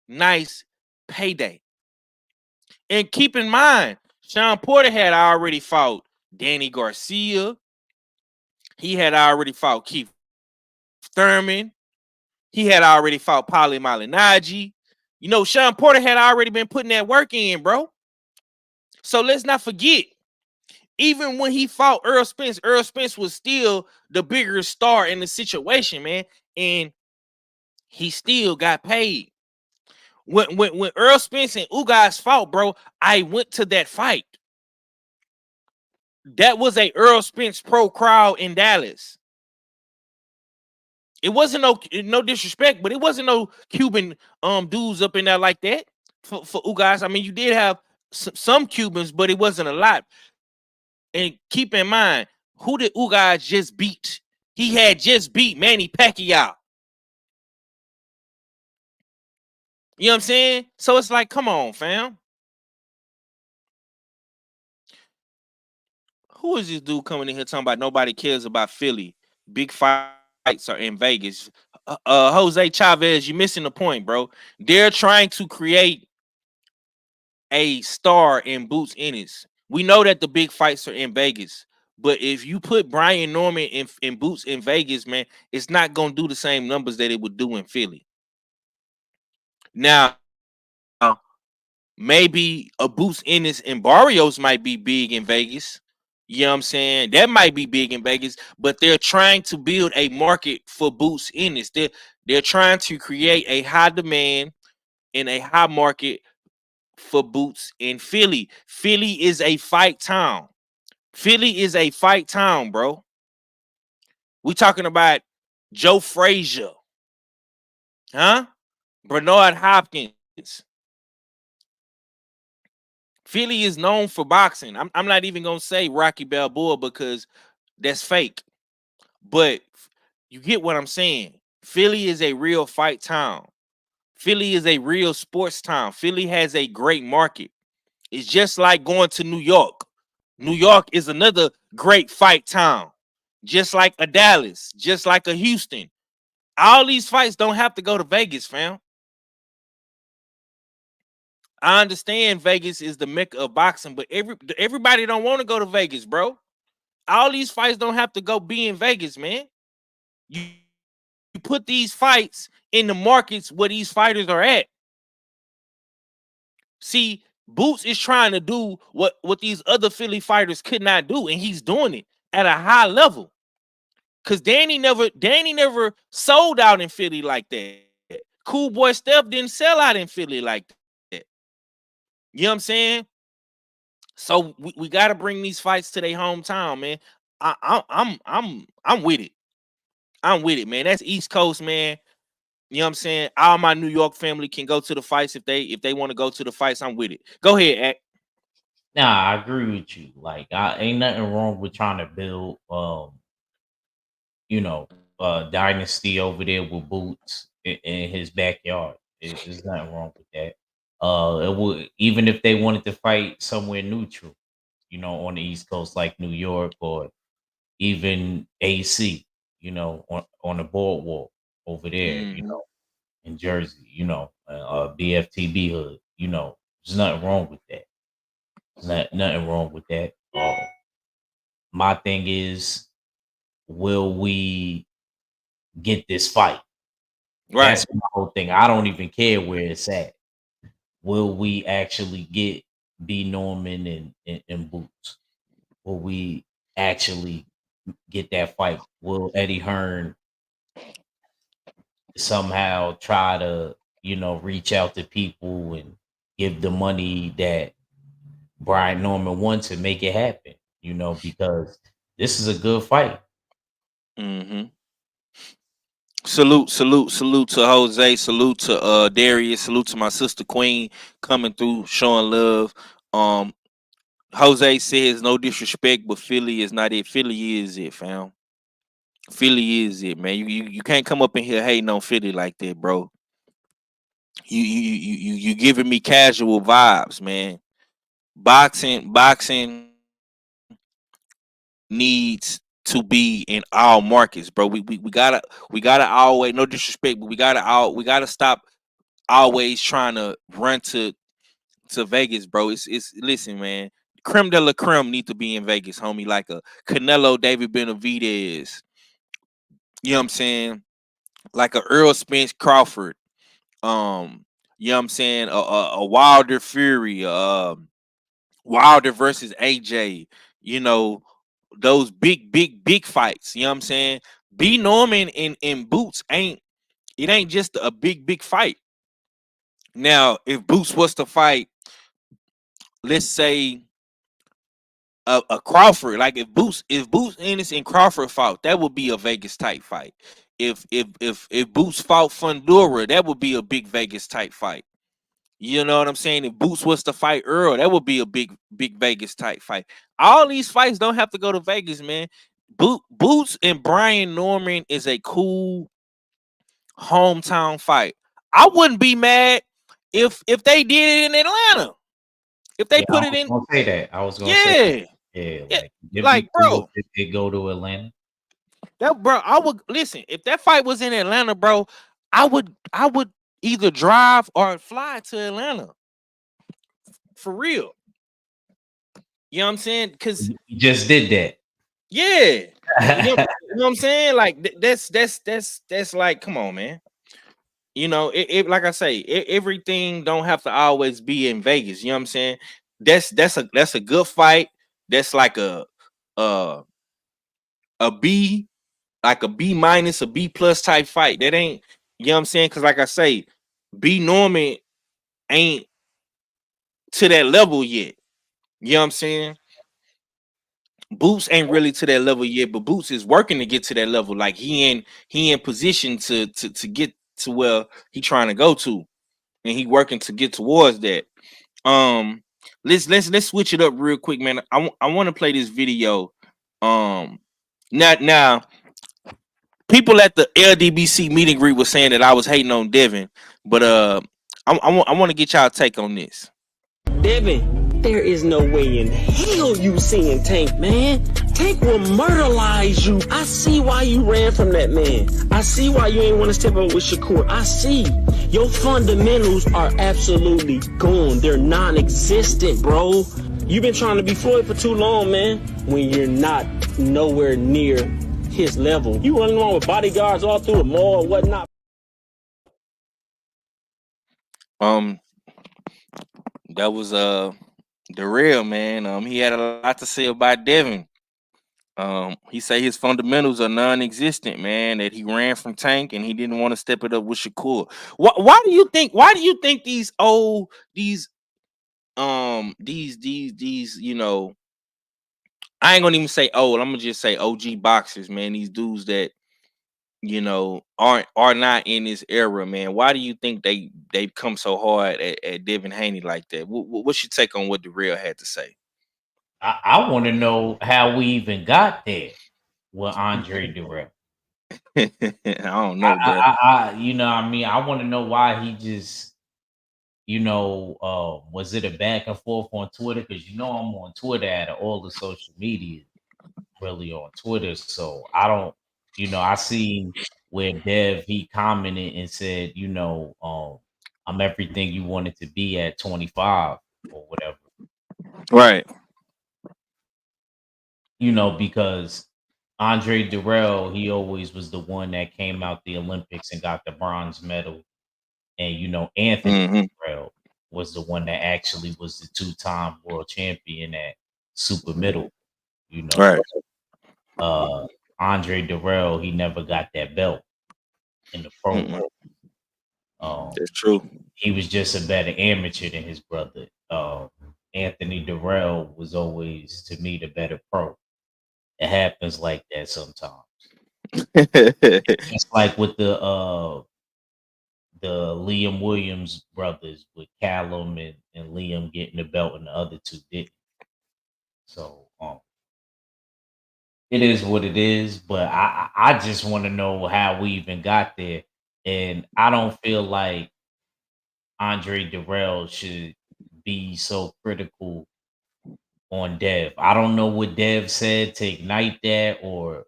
nice payday. And keep in mind, Sean Porter had already fought Danny Garcia. He had already fought Keith Thurman. He had already fought Paulie Malignaggi. Sean Porter had already been putting that work in, bro. So let's not forget, even when he fought Earl Spence was still the bigger star in the situation, man. And he still got paid. When Earl Spence and Ugas fought, bro, I went to that fight. That was a Earl Spence pro crowd in Dallas. It wasn't no disrespect, but it wasn't no Cuban dudes up in there like that for Ugas. I mean, you did have some Cubans, but it wasn't a lot. And keep in mind, who did Ugas just beat? He had just beat Manny Pacquiao. You know what I'm saying? So it's like, come on, fam. Who is this dude coming in here talking about nobody cares about Philly? Big fights are in Vegas. Jose Chavez, you're missing the point, bro. They're trying to create a star in Boots Ennis. We know that the big fights are in Vegas, but if you put Brian Norman in Boots in Vegas, man, it's not gonna do the same numbers that it would do in Philly. Now, maybe a Boots Ennis and Barrios might be big in Vegas. You know what I'm saying? That might be big in Vegas, but they're trying to build a market for Boots Ennis. They're trying to create a high demand and a high market for Boots in Philly. Philly is a fight town. Philly is a fight town, bro. We talking about Joe Frazier, huh? Bernard Hopkins. Philly is known for boxing. I'm not even gonna say Rocky Balboa because that's fake. But you get what I'm saying. Philly is a real fight town. Philly is a real sports town. Philly has a great market. It's just like going to New York. New York is another great fight town. Just like a Dallas, just like a Houston. All these fights don't have to go to Vegas, fam. I understand Vegas is the mecca of boxing, but everybody don't want to go to Vegas, bro. All these fights don't have to go be in Vegas, man. You put these fights in the markets where these fighters are at. See, Boots is trying to do what these other Philly fighters could not do, and he's doing it at a high level. Cause Danny never sold out in Philly like that. Cool Boy Steph didn't sell out in Philly like that. You know what I'm saying? So we got to bring these fights to their hometown, man. I'm with it. I'm with it, man. That's East Coast, man. You know what I'm saying? All my New York family can go to the fights if they want to go to the fights. I'm with it. Go ahead, Act. Nah, I agree with you. Like, ain't nothing wrong with trying to build, you know, dynasty over there with Boots in his backyard. There's nothing wrong with that. It would, even if they wanted to fight somewhere neutral, you know, on the East Coast like New York or even AC, you know, on the boardwalk over there, you know, in Jersey, you know, BFTB hood, you know, there's nothing wrong with that. Nothing wrong with that. My thing is, will we get this fight? Right. That's my whole thing. I don't even care where it's at. Will we actually get B Norman and Boots? Will we actually get that fight? Will Eddie Hearn somehow try to, you know, reach out to people and give the money that Brian Norman wants to make it happen? You know, because this is a good fight. Mm-hmm. Salute to Jose, salute to Darius, salute to my sister Queen coming through, showing love. Jose says no disrespect, but Philly is not it. Philly is it, fam. Philly is it, man. You can't come up in here hating on Philly like that, bro. You giving me casual vibes, man. Boxing needs to be in all markets, bro. We gotta always, no disrespect, but we gotta stop always trying to run to Vegas, bro. It's listen, man. Creme de la creme need to be in Vegas, homie. Like a Canelo, David Benavidez. You know what I'm saying? Like a Earl Spence Crawford. You know what I'm saying? A Wilder Fury. Wilder versus AJ. You know, those big fights. You know what I'm saying? B Norman in Boots ain't just a big fight. Now, if Boots was to fight, let's say a Crawford, like if Boots Ennis and Crawford fought, that would be a Vegas type fight. If Boots fought Fundora, that would be a big Vegas type fight. You know what I'm saying? If Boots was to fight Earl, that would be a big Vegas type fight. All these fights don't have to go to Vegas, man. Boots and Brian Norman is a cool hometown fight. I wouldn't be mad if they did it in Atlanta. If they put it in, I was gonna say that. I was gonna say, like bro, if they go to Atlanta. That, bro, I would listen. If that fight was in Atlanta, bro, I would either drive or fly to Atlanta. For real. You know what I'm saying? Because you just did that. Yeah. You know what I'm saying? Like that's like, come on, man. You know, it like I say, everything don't have to always be in Vegas. You know what I'm saying? That's a good fight. That's like a B, like a B minus, a B plus type fight. That ain't, you know what I'm saying? Because like I say, B Norman ain't to that level yet. You know what I'm saying? Boots ain't really to that level yet, but Boots is working to get to that level. Like he in position to get to where he trying to go to, and he working to get towards that. Let's switch it up real quick, man. I want to play this video. Now people at the LDBC meet and greet was saying that I was hating on Devin, but I want to get y'all take on this. Devin, there is no way in hell you seeing Tank, man. Tank will murderize you. I see why you ran from that man. I see why you ain't want to step up with Shakur. I see. Your fundamentals are absolutely gone. They're non-existent, bro. You've been trying to be Floyd for too long, man. When you're not nowhere near his level. You running around with bodyguards all through the mall and whatnot. That was the real man. He had a lot to say about Devin. He say his fundamentals are non-existent, man. That he ran from Tank and he didn't want to step it up with Shakur. Why do you think? Why do you think these I ain't gonna even say old. I'm gonna just say OG boxers, man. These dudes that are not in this era, man. Why do you think they come so hard at Devin Haney like that? What's your take on what the real had to say? I want to know how we even got there with Andre Durrell. I don't know, bro. I mean, I want to know why he just, was it a back and forth on Twitter? Because I'm on Twitter at all the social media, really on Twitter. So I don't, I see where Dev he commented and said, I'm everything you wanted to be at 25 or whatever. Right. Because Andre Durrell, he always was the one that came out the Olympics and got the bronze medal. And Anthony Durrell was the one that actually was the two-time world champion at super middle. Right. Andre Durrell, he never got that belt in the pro. That's true. He was just a better amateur than his brother. Anthony Durrell was always, to me, the better pro. It happens like that sometimes. Just like with the Liam Williams brothers, with Callum and Liam getting the belt and the other two didn't. So it is what it is, but I just want to know how we even got there. And I don't feel like Andre Durrell should be so critical on Dev. I don't know what Dev said to ignite that or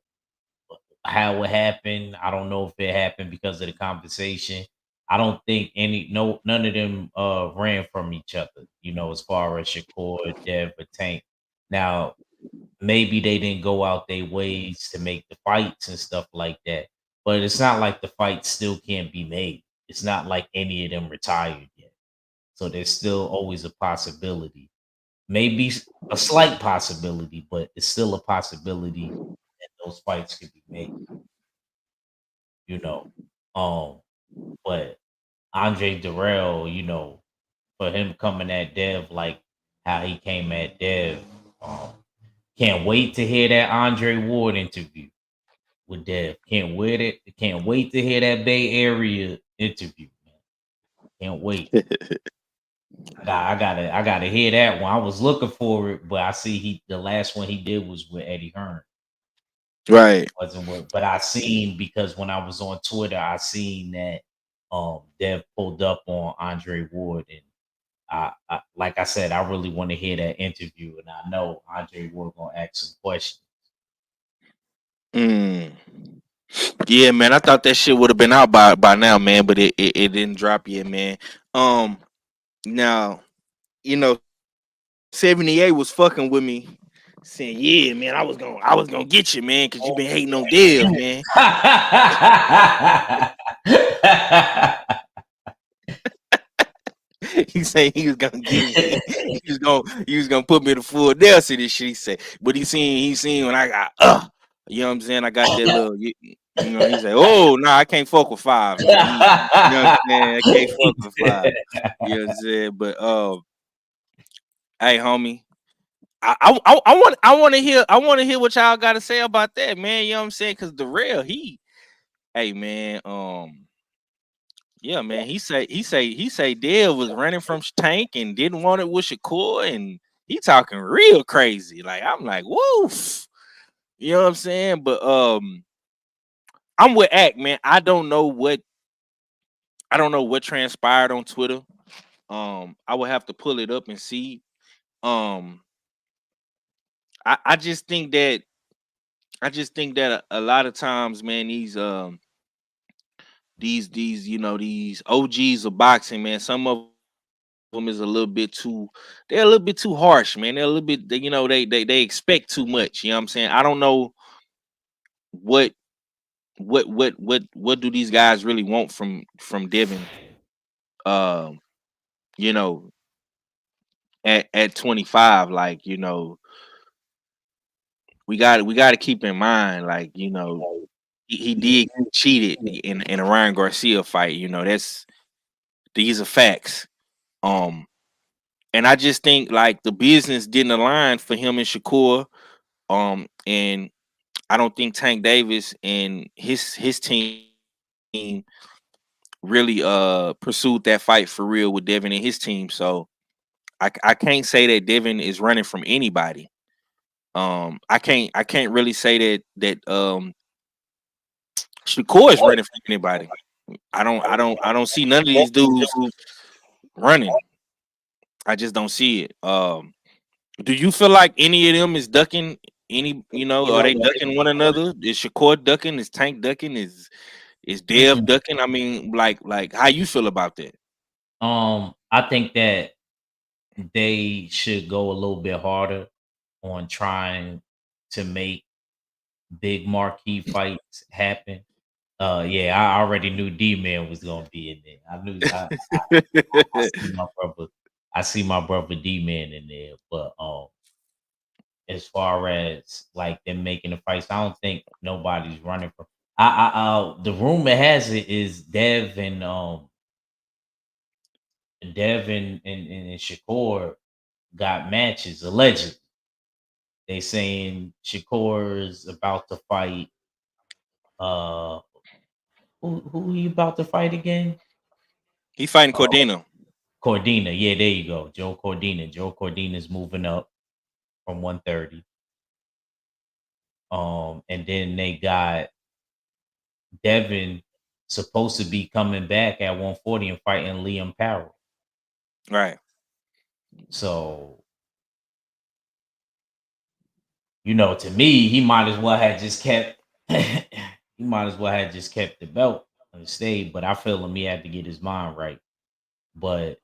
how it happened. I don't know if it happened because of the conversation. I don't think none of them ran from each other, as far as Shakur, Dev, or Tank. Now, maybe they didn't go out their ways to make the fights and stuff like that. But it's not like the fight still can't be made. It's not like any of them retired yet. So there's still always a possibility. Maybe a slight possibility, but it's still a possibility that those fights could be made. You know. But Andre Durrell, for him coming at Dev like how he came at Dev, can't wait to hear that Andre Ward interview with Dev. Can't wait to hear that Bay Area interview. Man. Can't wait. I gotta hear that one. I was looking for it, but I see the last one he did was with Eddie Hearn. Right. Wasn't what, but I seen, because when I was on Twitter, I seen that Dev pulled up on Andre Ward, and I like I said, I really want to hear that interview, and I know Andre Ward gonna ask some questions. Yeah, man. I thought that shit would have been out by now, man, but it didn't drop yet, man. Now, 78 was fucking with me, saying, "Yeah, man, I was gonna get you, man, because you been hating on Dev, man." He said he was gonna get me. He was gonna put me to full death. This shit. He said, but he seen when I got you know what I'm saying? I got that little, he said, "Oh no, I can't fuck with 5, man." You know what I'm saying? I can't fuck with 5. You know what I'm saying? But hey, homie, I want to hear what y'all got to say about that, man. You know what I'm saying? Because the real hey man, yeah, man. He say Dale was running from Tank and didn't want it with Shakur, and he talking real crazy. Like, I'm like, woof. You know what I'm saying? But I'm with Act, man. I don't know what transpired on Twitter. I would have to pull it up and see. I just think that a lot of times, man, these these OGs of boxing, man, some of them is a little bit too, they're a little bit too harsh, man. They're a little bit, they expect too much. You know what I'm saying? I don't know what do these guys really want from Devin. You know, at 25. Like, we got to keep in mind, like, he did cheated in a Ryan Garcia fight. These are facts. And I just think like the business didn't align for him and Shakur. And I don't think Tank Davis and his team really pursued that fight for real with Devin and his team. So I can't say that Devin is running from anybody. I can't really say that Shakur is running from anybody. I don't see none of these dudes running. I just don't see it. Do you feel like any of them is ducking are they ducking one another? Is Shakur ducking? Is Tank ducking? Is Dev ducking? I mean, like how you feel about that? I think that they should go a little bit harder on trying to make big marquee fights happen. Yeah, I already knew D-Man was gonna be in there. I knew I see my brother. I see my brother D-Man in there, but as far as like them making the fights, I don't think nobody's running from. The rumor has it is Dev and Shakur got matches allegedly. They saying Shakur is about to fight. Uh, who he about to fight again? He fighting Cordino. Cordina. Yeah, there you go. Joe Cordina. Joe Cordina is moving up from 130. And then they got Devin supposed to be coming back at 140 and fighting Liam Powell. Right. So, to me, he might as well have just kept the belt and stayed. But I feel him he had to get his mind right. But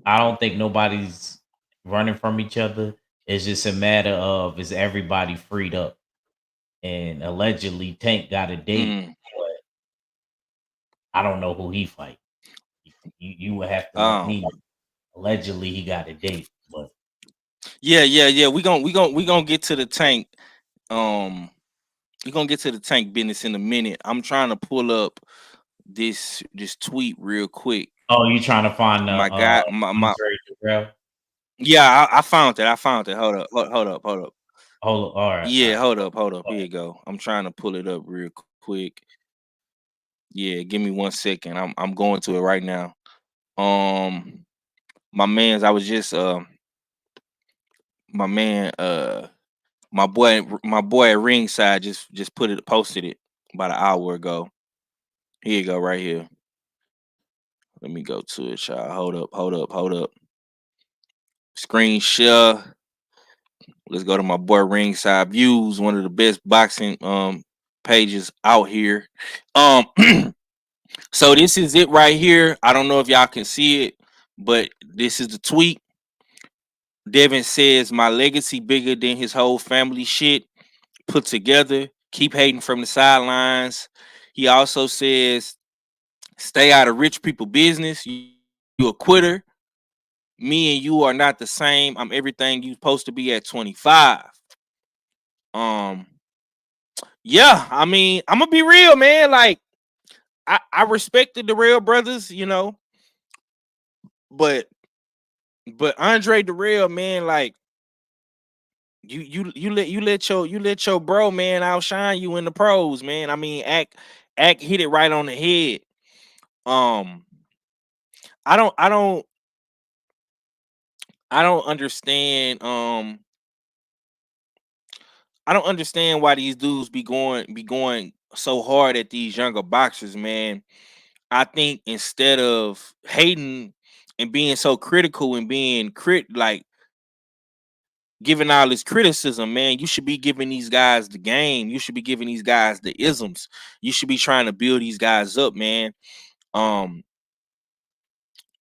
I don't think nobody's running from each other. It's just a matter of is everybody freed up. And allegedly Tank got a date, but I don't know who he fight. You would have to let me know. Allegedly he got a date, but yeah. We gonna get to the Tank. We're gonna get to the Tank business in a minute. I'm trying to pull up this tweet real quick. Oh, you trying to find my guy? My yeah, I found it. Hold up. All right. Yeah, hold up. Here you go. I'm trying to pull it up real quick. Yeah, give me 1 second. I'm going to it right now. My man's. I was just my man. My boy at ringside just posted it about an hour ago. Here you go, right here. Let me go to it, y'all. Hold up. Screen share. Let's go to my boy Ringside Views, one of the best boxing pages out here. So this is it right here. I don't know if y'all can see it, but this is the tweet. Devin says, "My legacy bigger than his whole family shit put together. Keep hating from the sidelines." He also says, "Stay out of rich people business. You a quitter. Me and you are not the same. I'm everything you supposed to be at 25." Yeah, I mean, I'm gonna be real, man. Like, I respected the Real brothers, but Andre the Real, man, like you let your bro, man, outshine you in the pros, man. I mean, act hit it right on the head. I don't understand. I don't understand why these dudes be going so hard at these younger boxers, man. I think instead of hating and being so critical and being like giving all this criticism, man, you should be giving these guys the game. You should be giving these guys the isms. You should be trying to build these guys up, man. And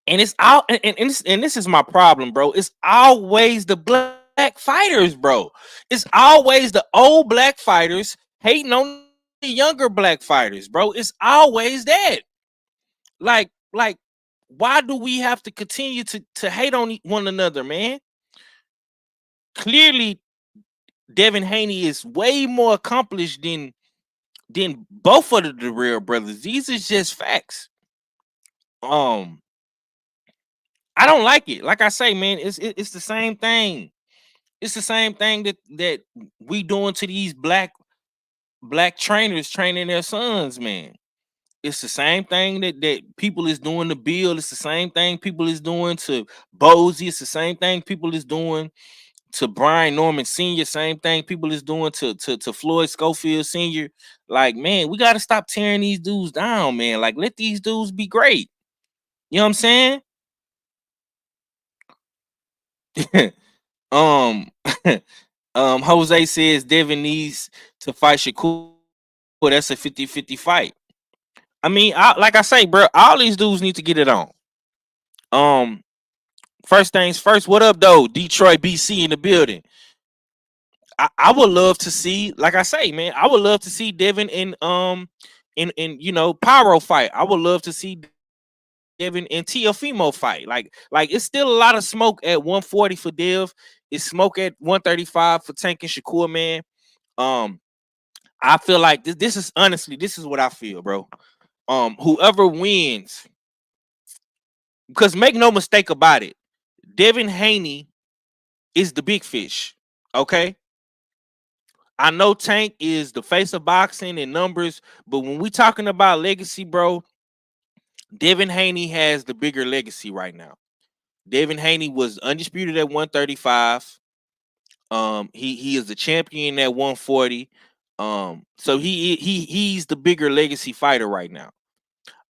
it's all and this is my problem, bro. It's always the black fighters, bro. It's always the old black fighters hating on the younger black fighters, bro. It's always that. Like why do we have to continue to hate on one another, man? Clearly, Devin Haney is way more accomplished than both of the Darrell brothers. These is just facts. I don't like it. Like I say, man, it's the same thing. It's the same thing that we doing to these black trainers training their sons, man. It's the same thing that people is doing to Bill. It's the same thing people is doing to Bozy. It's the same thing people is doing to Brian Norman Sr. Same thing people is doing to Floyd Schofield Sr. Like, man, we got to stop tearing these dudes down, man. Like, let these dudes be great. You know what I'm saying? um, Jose says Devin needs to fight Shakur. That's a 50-50 fight. I mean, like I say, bro, all these dudes need to get it on. First things first, what up, though? Detroit, BC in the building. I would love to see, like I say, man, I would love to see Devin in Pyro fight. I would love to see Devin and Teofimo fight. Like it's still a lot of smoke at 140 for Dev. It's smoke at 135 for Tank and Shakur, man. I feel like this is honestly, this is what I feel, bro. Whoever wins, because make no mistake about it, Devin Haney is the big fish. Okay. I know Tank is the face of boxing and numbers, but when we talking about legacy, bro, Devin Haney has the bigger legacy right now. Devin Haney was undisputed at 135. He is the champion at 140. So he's the bigger legacy fighter right now.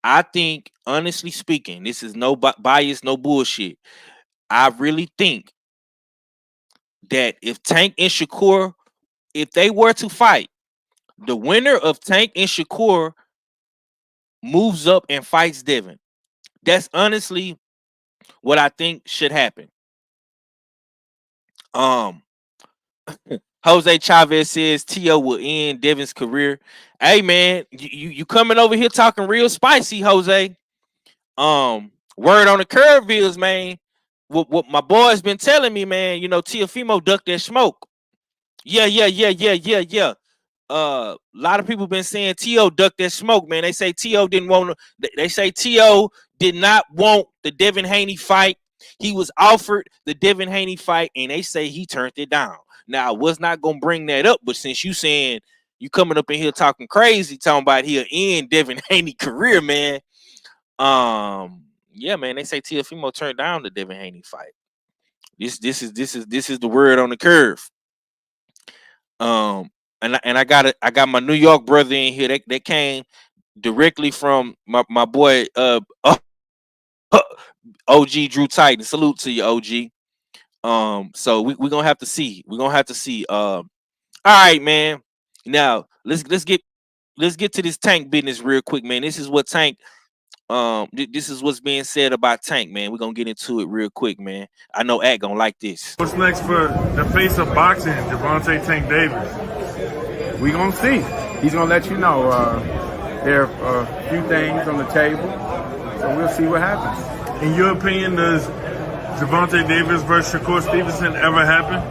I think, honestly speaking, this is no bias, no bullshit. I really think that if Tank and Shakur, if they were to fight, the winner of Tank and Shakur moves up and fights Devin. That's honestly what I think should happen. Jose Chavez says T.O. will end Devin's career. Hey, man, you coming over here talking real spicy, Jose. Word on the curve is, man, what my boy's been telling me, man, Teofimo ducked that smoke. Yeah. A lot of people been saying T.O. ducked that smoke, man. They say T.O. didn't want to. They say T.O. did not want the Devin Haney fight. He was offered the Devin Haney fight, and they say he turned it down. Now, I was not gonna bring that up, but since you saying you coming up in here talking crazy, talking about he'll end Devin Haney career, man. Yeah, man. They say Teofimo turned down the Devin Haney fight. This is the word on the curve. And I got my New York brother in here that came directly from my boy OG Drew Titan. Salute to you, OG. So we're gonna have to see. We're gonna have to see. All right, man. Now let's get to this Tank business real quick, man. This is what Tank. This is what's being said about Tank, man. We're gonna get into it real quick, man. I know At gonna like this. What's next for the face of boxing, Gervonta Tank Davis? We gonna see. He's gonna let you know. There are a few things on the table, so we'll see what happens. In your opinion, does Gervonta Davis versus Shakur Stevenson ever happen?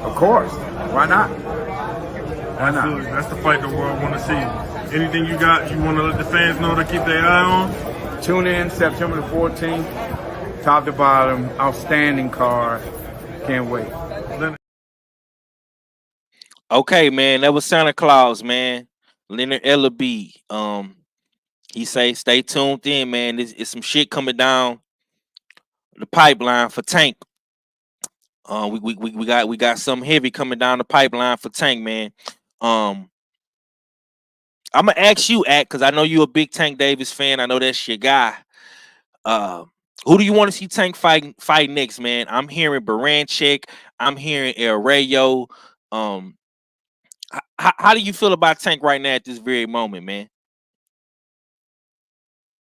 Of course. Why not? Why not? That's the fight the world want to see. Anything you got you want to let the fans know to keep their eye on? Tune in September the 14th. Top to bottom, outstanding card. Can't wait. Okay, man. That was Santa Claus, man. Leonard Ellaby. He say stay tuned in, man. It's some shit coming down the pipeline for Tank. We got something heavy coming down the pipeline for Tank, man. I'm gonna ask you, Act, because I know you're a big Tank Davis fan. I know that's your guy. Who do you want to see Tank fight next, man? I'm hearing Baranchik. I'm hearing El Rayo. How do you feel about Tank right now at this very moment, man?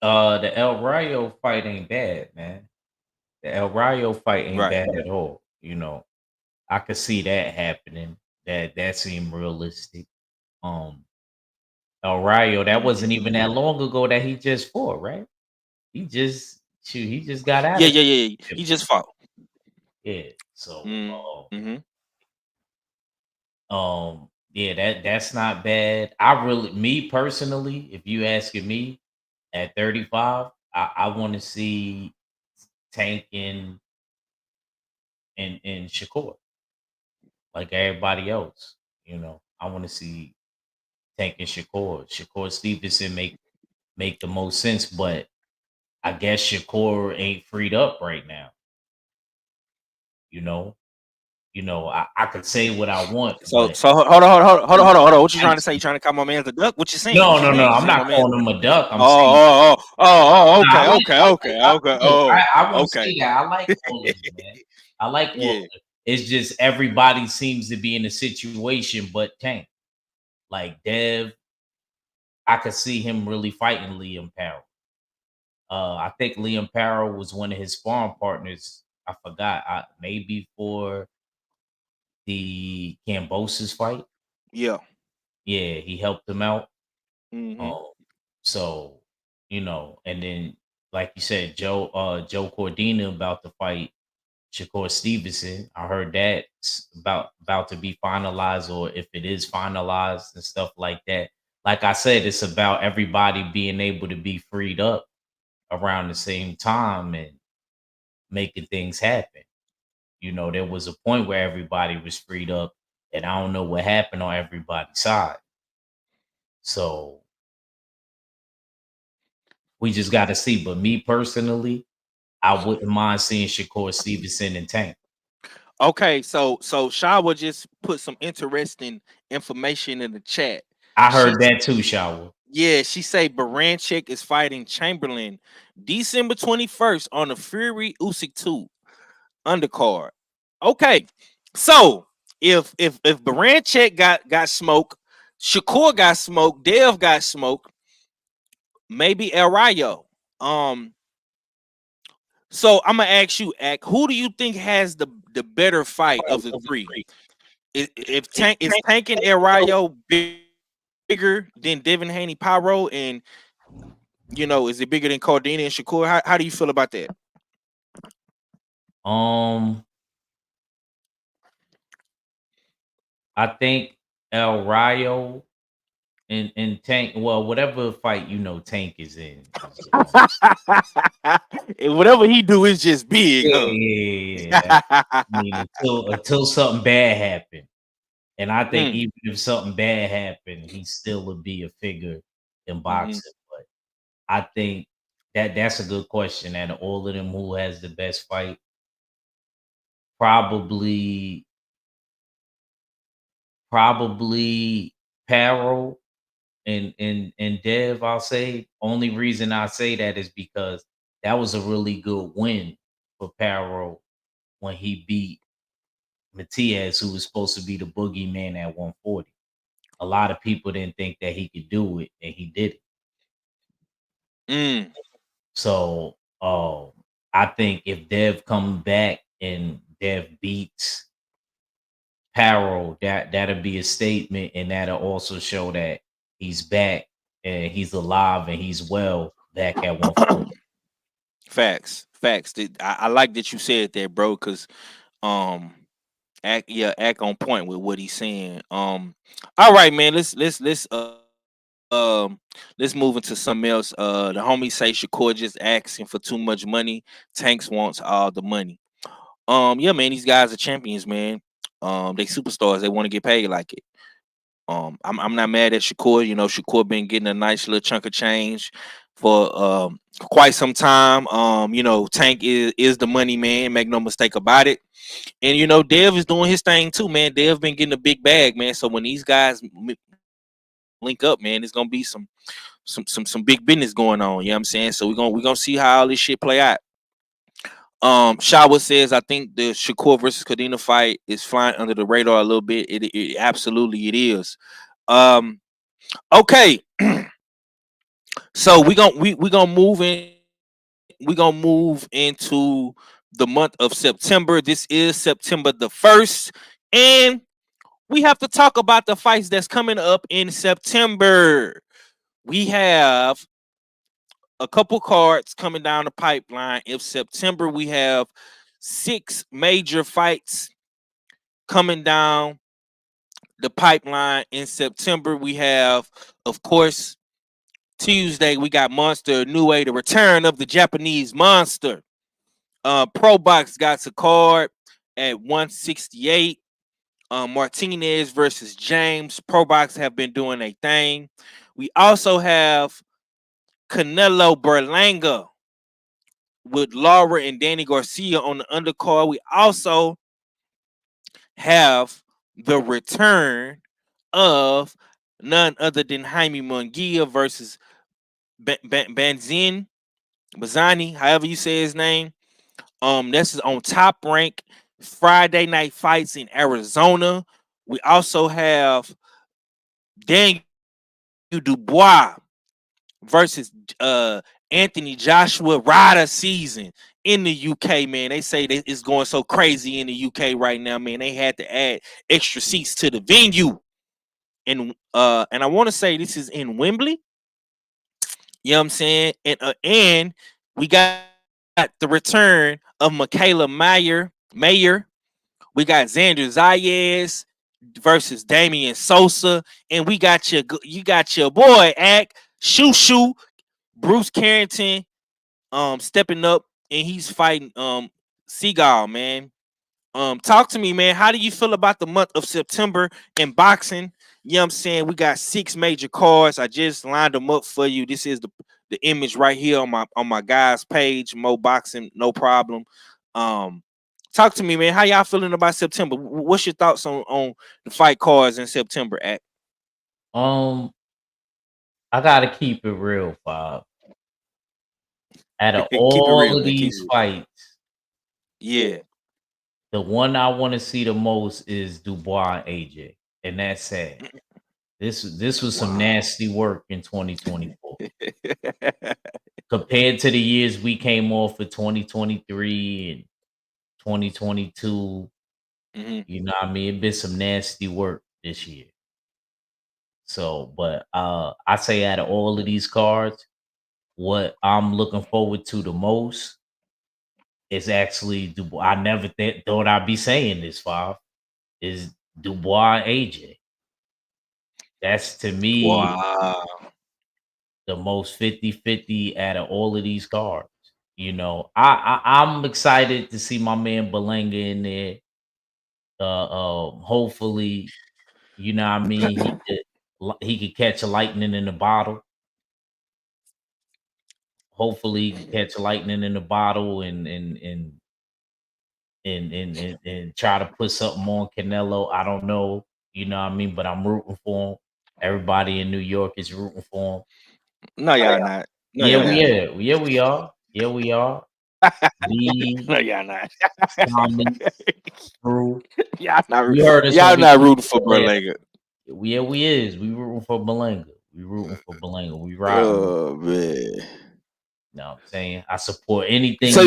The El Rayo fight ain't bad, man. The El Rayo fight ain't bad at all. I could see that happening. That seemed realistic. El Rayo, that wasn't even that long ago that he just fought, right? He just shoot, he just got out Yeah, of yeah, yeah. it. He just fought. Yeah. So Mm-hmm. yeah, that's not bad. I really, me personally, if you asking me at 35, I want to see Tank and Shakur like everybody else. You know, I want to see Tank and Shakur. Shakur Stevenson make the most sense, but I guess Shakur ain't freed up right now. You know, I could say what I want, So but so hold on. What you trying to say? You trying to call my man the duck? What you saying? no, What you no, no. saying? You I'm saying my not man? calling him a duck. I'm saying Oh. nah, Okay, okay, okay, okay. Oh, I won't okay. say that. I like all of them, man. I like all of Yeah. them. It's just everybody seems to be in a situation but Tank. Like Dev, I could see him really fighting Liam Powell. I think Liam Powell was one of his sparring partners. I forgot. Maybe for the Cambosis fight. Yeah. Yeah, he helped him out. Mm-hmm. Um, so and then like you said, Joe Cordina about to fight Shakur Stevenson. I heard that's about to be finalized, or if it is finalized and stuff like that. Like I said, it's about everybody being able to be freed up around the same time and making things happen. There was a point where everybody was freed up, and I don't know what happened on everybody's side. So we just got to see. But me personally, I wouldn't mind seeing Shakur Stevenson and Tank. Okay, so Shawa just put some interesting information in the chat. I She heard that too, Shower. Yeah, she say Baranchik is fighting Chamberlain December 21st on the Fury Usyk 2 undercard. Okay, so if Baranchik got smoke, Shakur got smoke, Dev got smoke, maybe El Rayo. So I'm gonna ask you, Ak, who do you think has the better fight of the three? If Tank is Tank and El Rayo bigger than Devin Haney Pyro, and is it bigger than Cordina and Shakur? How do you feel about that? I think El Rayo and Tank. Well, whatever fight Tank is in. And whatever he do is just big, huh? Yeah. I mean, until something bad happened, and I think even if something bad happened, he still would be a figure in boxing. But I think that's a good question. Out of all of them, who has the best fight? Probably Paro and Dev. I'll say. Only reason I say that is because that was a really good win for Paro when he beat Matias, who was supposed to be the boogeyman at 140. A lot of people didn't think that he could do it, and he did it. So I think if Dev comes back and Dev beats Paro, that'll be a statement, and that'll also show that he's back and he's alive and he's well back at 140. Facts. I like that you said that, bro, because act on point with what he's saying. All right, man. Let's move into something else. The homie say Shakur just asking for too much money. Tanks wants all the money. Yeah, man, these guys are champions, man. They superstars. They want to get paid like it. I'm not mad at Shakur. Shakur been getting a nice little chunk of change for quite some time. Tank is the money man. Make no mistake about it. And Dev is doing his thing too, man. Dev been getting a big bag, man. So when these guys link up, man, it's gonna be some big business going on. You know what I'm saying? So we're gonna see how all this shit play out. Shawa says, I think the Shakur versus Cordina fight is flying under the radar a little bit. It absolutely it is. Okay. So we gonna move into the month of September. This is September the 1st, and we have to talk about the fights that's coming up in September. We have a couple cards coming down the pipeline. In September, we have 6 major fights coming down the pipeline. In September, we have, of course, Tuesday, we got Monster Inoue, the return of the Japanese monster. Pro Box got a card at 168. Martinez versus James. Pro Box have been doing a thing. We also have Canelo Berlanga with Laura and Danny Garcia on the undercard. We also have the return of none other than Jaime Munguia versus Bazani, however you say his name. This is on Top Rank Friday night fights in Arizona. We also have Daniel Dubois versus Anthony Joshua. Rider season in the UK, man. They say that it's going so crazy in the UK right now, man. They had to add extra seats to the venue. And I want to say this is in Wembley. You know what I'm saying? And we got the return of Michaela Mayer. We got Xander Zayas versus Damian Sosa, and you got your boy Shoo Bruce Carrington stepping up, and he's fighting Seagal, man. Talk to me, man. How do you feel about the month of September in boxing? You know what I'm saying? We got 6 major cards. I just lined them up for you. This is the image right here on my guy's page, Mo Boxing, no problem. Talk to me, man. How y'all feeling about September? What's your thoughts on the fight cards in September, at? I gotta keep it real, Bob. Out of Keep it real, all of man. these fights, yeah, the one I want to see the most is Dubois and AJ, and that's sad. This was some nasty work in 2024 compared to the years we came off of 2023 and 2022. You know what I mean? It been some nasty work this year. So, but I say out of all of these cards, what I'm looking forward to the most is actually Dubois. I never thought I'd be saying this, Five, is Dubois AJ. That's to me the most 50-50 out of all of these cards. You know, I'm excited to see my man Belanga in there. Hopefully, you know what I mean, he could catch a lightning in the bottle. Hopefully, he can catch a lightning in the bottle and try to put something on Canelo. I don't know, you know what I mean, but I'm rooting for him. Everybody in New York is rooting for him. No, y'all not. No, Yeah, y'all not. we are. Yeah, we are. No, y'all not. Tommy, Drew. Y'all not. You heard us Y'all when we not rooting for Berlanga. Yeah, we is. We rooting for Belanga. We rooting for Belanga. We riding. Oh man. You know what I'm saying? I support anything. So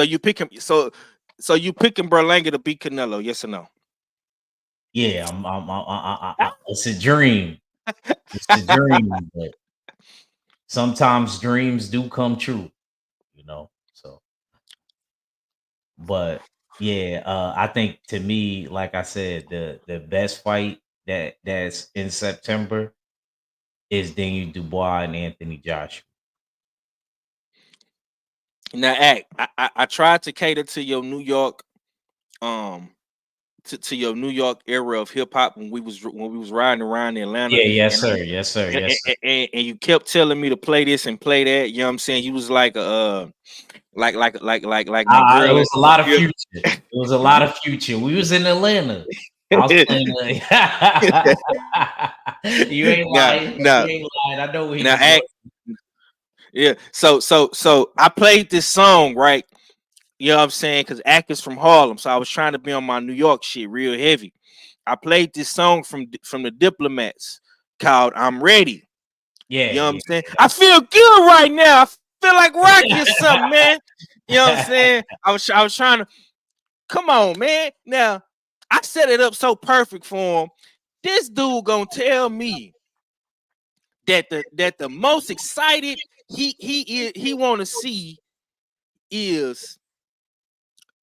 you pick him. So you picking Berlanga to beat Canelo? Yes or no? Yeah, it's a dream. It's a dream, but sometimes dreams do come true, you know. So, but yeah, I think to me, like I said, the best fight that's in September is Daniel Dubois and Anthony Joshua. Now, I tried to cater to your New York, to your New York era of hip hop when we was riding around Atlanta. Yeah, yes, sir. Yes, sir. Yes, sir. And you kept telling me to play this and play that. You know what I'm saying? You was like like my girl. It was a lot of future. It was a lot of future. We was in Atlanta. I was playing. You ain't lying. No. You ain't lying. I know what he now, was yeah. So I played this song, right? You know what I'm saying? Because Ack is from Harlem, so I was trying to be on my New York shit real heavy. I played this song from the Diplomats called "I'm Ready." Yeah, you know what I'm saying. I feel good right now. I feel like Rocky or something, man. You know what I'm saying? I was trying to. Come on, man. Now I set it up so perfect for him. This dude gonna tell me that the most excited he want to see is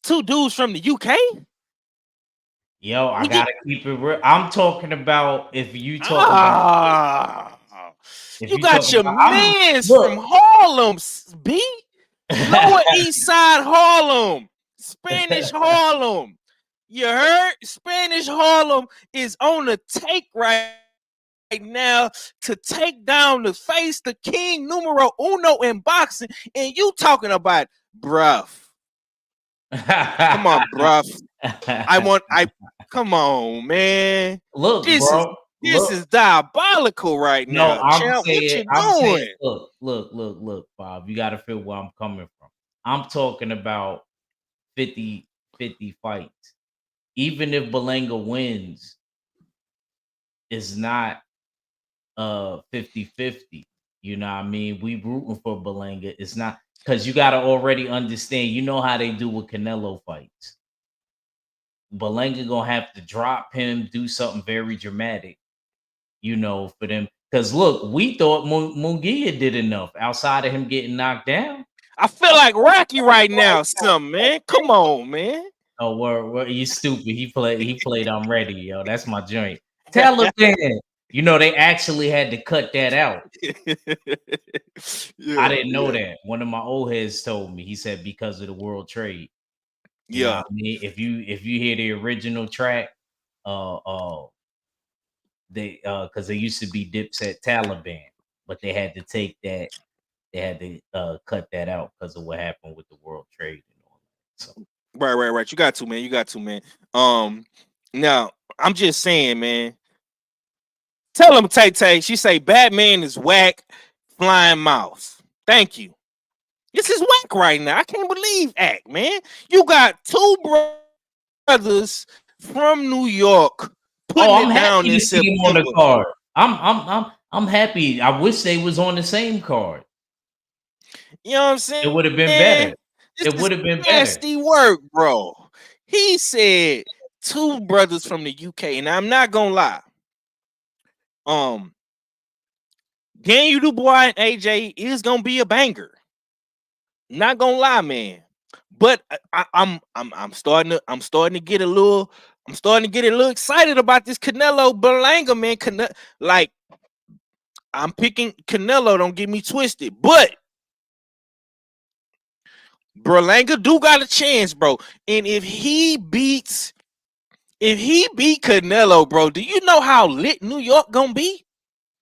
two dudes from the UK. Yo, I gotta keep it real. I'm talking about if you talk about you got your I'm mans from look. Harlem, B. Lower East Side Harlem, Spanish Harlem. You heard? Spanish Harlem is on the take right now to take down the face, the king numero uno in boxing, and you talking about bruh. Come on, bruh. Come on, man. Look, This bro. is diabolical right No, now, champ. What you doing? look, Bob, you gotta feel where I'm coming from. I'm talking about 50-50 fights. Even if Belanga wins, it's not 50-50. You know what I mean? We rooting for Belanga. It's not because you gotta already understand, you know how they do with Canelo fights. Belanga gonna have to drop him, do something very dramatic, you know, for them. Because look, we thought Munguia did enough outside of him getting knocked down. I feel like Rocky right now, man. Come on, man. Oh, where you stupid. He played I'm ready, yo. That's my joint. Taliban. You know, they actually had to cut that out. I didn't know that. One of my old heads told me. He said because of the world trade. You know what I mean? If you hear the original track, they because they used to be Dipset Taliban, but they had to take that, they had to cut that out because of what happened with the world trade and all that. So Right. You got to, man. Now I'm just saying, man. Tell him, Tay. She say Batman is whack, flying mouse. Thank you. This is whack right now. I can't believe act, man. You got two brothers from New York putting I'm it down happy in to see him on September. the card. I'm happy. I wish they was on the same card. You know what I'm saying? It would have been better. This It would have been better. nasty work, bro. He said two brothers from the UK, and I'm not gonna lie. Daniel Dubois and AJ is gonna be a banger. Not gonna lie, man. But I'm starting to get a little excited about this Canelo Berlanga, man. Like I'm picking Canelo. Don't get me twisted, but Berlanga do got a chance, bro. And if he beat Canelo, bro, do you know how lit New York gonna be?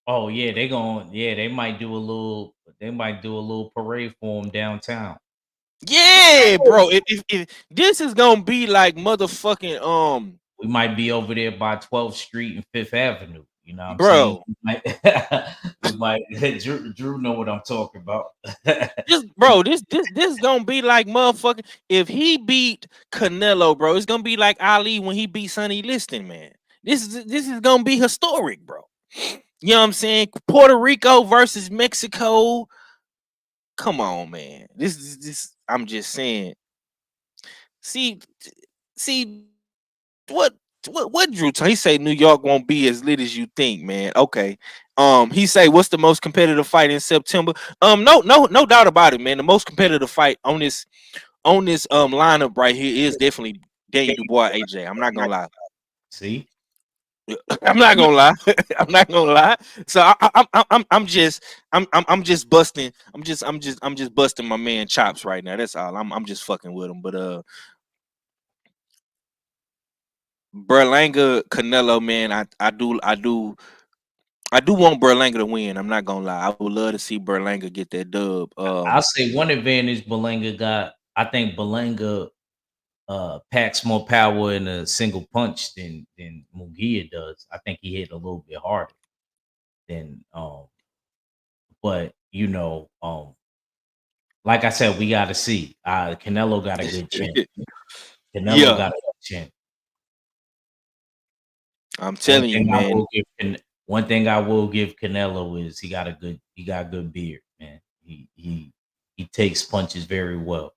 Oh yeah, they might do a little parade for him downtown. Yeah, bro. If this is gonna be like motherfucking we might be over there by 12th Street and 5th Avenue. You know what I'm bro. saying? We might Drew know what I'm talking about. This gonna be like motherfucking if he beat Canelo, bro, it's gonna be like Ali when he beat Sonny Liston, man. This is gonna be historic, bro. You know what I'm saying? Puerto Rico versus Mexico. Come on, man. This I'm just saying. See what Drew he say New York won't be as lit as you think, man. Okay. He say what's the most competitive fight in September? No doubt about it, man. The most competitive fight on this lineup right here is definitely Daniel Dubois AJ. I'm not gonna lie. See? I'm not gonna lie. I'm not gonna lie. So I'm just busting. I'm just busting my man chops right now. That's all. I'm just fucking with him. But Berlanga Canelo, man, I do want Berlanga to win. I'm not gonna lie. I would love to see Berlanga get that dub. I'll say one advantage Belanga got. I think Belanga packs more power in a single punch than Munguia does. I think he hit a little bit harder than but you know, like I said, we gotta see. Canelo got a good chin. Canelo got a good chin. I'm telling you, man. One thing I will give Canelo is he got a good beard, man. He takes punches very well.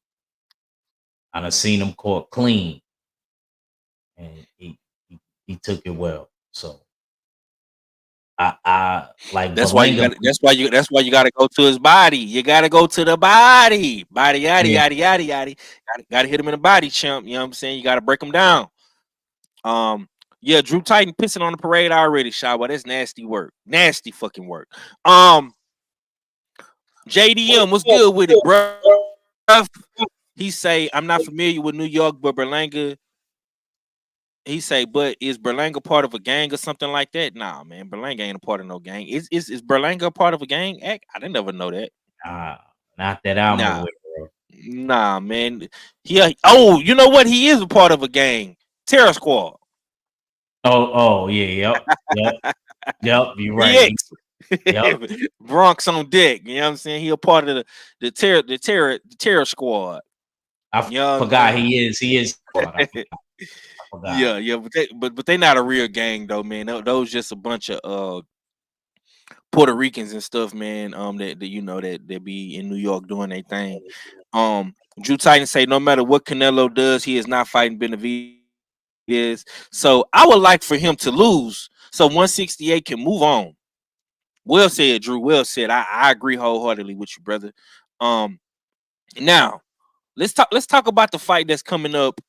And I've seen him caught clean, and he took it well. So I like That's why you Belanga. got. That's why you got to go to his body. You got to go to the body. Body yada Yeah, yada yada yada. Got to hit him in the body, chimp. You know what I'm saying? You got to break him down. Um, yeah, Drew Titan pissing on the parade already, Shawa. That's nasty work. Nasty fucking work. JDM, what's good with it, bro? He say, I'm not familiar with New York, but Berlanga. He say, but is Berlanga part of a gang or something like that? Nah, man, Berlanga ain't a part of no gang. Is Berlanga a part of a gang? Heck, I didn't never know that. not that I'm Nah, aware of. nah, man. Oh, you know what? He is a part of a gang. Terror Squad. Oh, yeah, yep. You're right. BX. Yep. Bronx on deck. You know what I'm saying? He a part of the terror squad. I You know what I'm forgot saying? he is. I forgot. Yeah, but they not a real gang though, man. Those just a bunch of Puerto Ricans and stuff, man. That you know that be in New York doing their thing. Drew Titan say no matter what Canelo does, he is not fighting Benavidez. So I would like for him to lose, so 168 can move on. Well said, Drew. Well said. I agree wholeheartedly with you, brother. Now let's talk about the fight that's coming up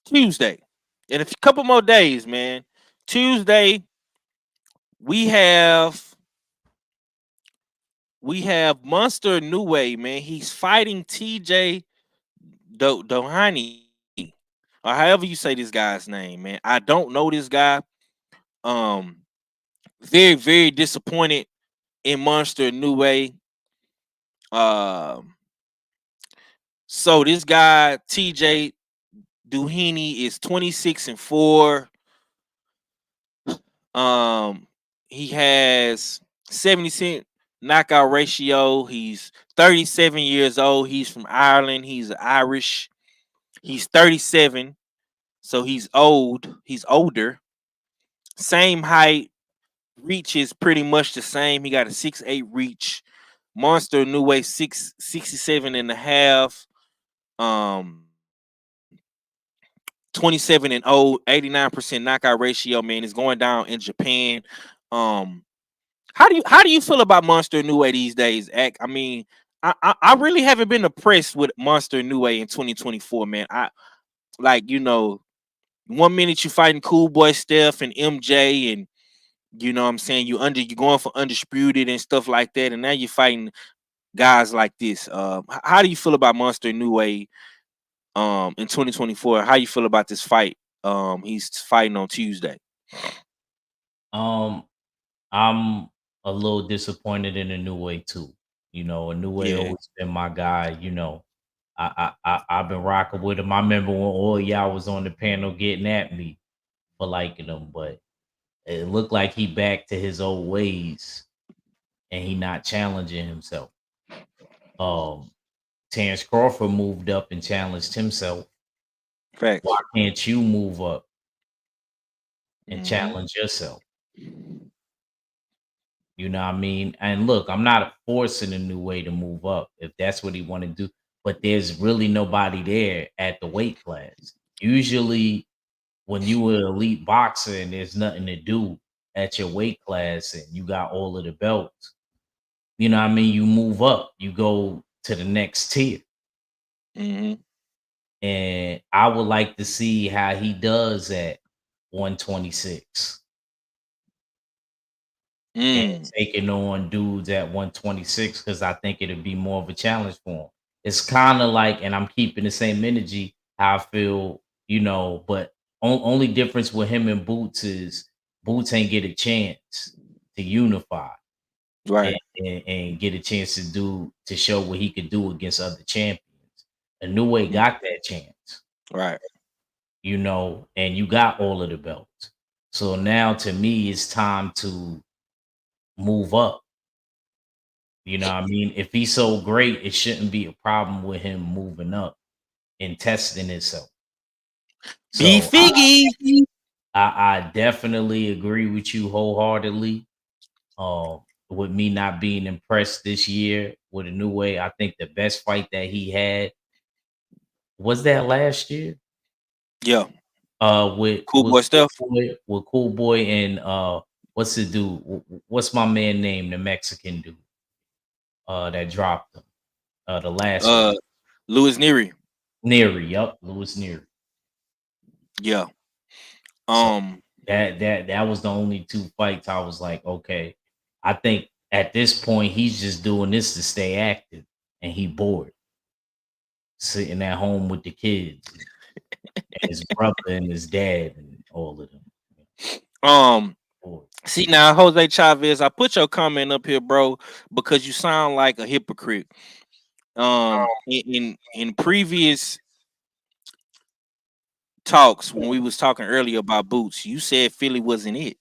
Tuesday. In a couple more days, man. Tuesday, we have Monster Nue, man. He's fighting TJ Doheny. Or however you say this guy's name, man. I don't know this guy. Um, very, very disappointed in Monster Nue. So this guy, TJ Doheny, is 26-4. He has 70% knockout ratio. He's 37 years old. He's from Ireland. He's Irish. He's 37, so he's old. He's older. Same height. Reach is pretty much the same. He got a 6'8" reach. Monster New Way 67 and a half. 27 and 89% knockout ratio, man. Is going down in Japan. How do you feel about Monster Nue these days, Ak? I mean, I really haven't been impressed with Monster Nue in 2024, man. I like, 1 minute you fighting Cool Boy Steph and MJ, and you know what I'm saying, you're going for undisputed and stuff like that, and now you're fighting guys like this. How do you feel about Monster Nue in 2024? How you feel about this fight? He's fighting on Tuesday. Um, I'm a little disappointed in a new way too. A new way Yeah. always been my guy. I've been rocking with him. I remember when all y'all was on the panel getting at me for liking him, but it looked like he back to his old ways and he not challenging himself. Terrence Crawford moved up and challenged himself. Facts. Why can't you move up and challenge yourself? You know what I mean? And look, I'm not forcing a new way to move up if that's what he want to do, but there's really nobody there at the weight class. Usually when you were elite boxer and there's nothing to do at your weight class and you got all of the belts, you know what I mean? You move up, you go to the next tier. And I would like to see how he does at 126. And taking on dudes at 126 because I think it'd be more of a challenge for him. It's kind of like, and I'm keeping the same energy how I feel, but only difference with him and Boots is Boots ain't get a chance to unify, Right. and get a chance to show what he could do against other champions. A new way got that chance, Right. And you got all of the belts. So now to me, it's time to move up. You know what I mean? If he's so great, it shouldn't be a problem with him moving up and testing himself. So Figgy. I definitely agree with you wholeheartedly. With me not being impressed this year with a new way, I think the best fight that he had was that last year. Yeah. With Cool boy stuff. with Cool Boy and what's the dude? What's my man name? The Mexican dude. That dropped him. The last one. Louis Neary. Yep, Louis Neary. Yeah. So that was the only 2 fights I was like, okay. I think at this point he's just doing this to stay active, and he bored, sitting at home with the kids, and his brother and his dad and all of them. See now, Jose Chavez, I put your comment up here, bro, because you sound like a hypocrite. In previous talks, when we was talking earlier about Boots, you said Philly wasn't it.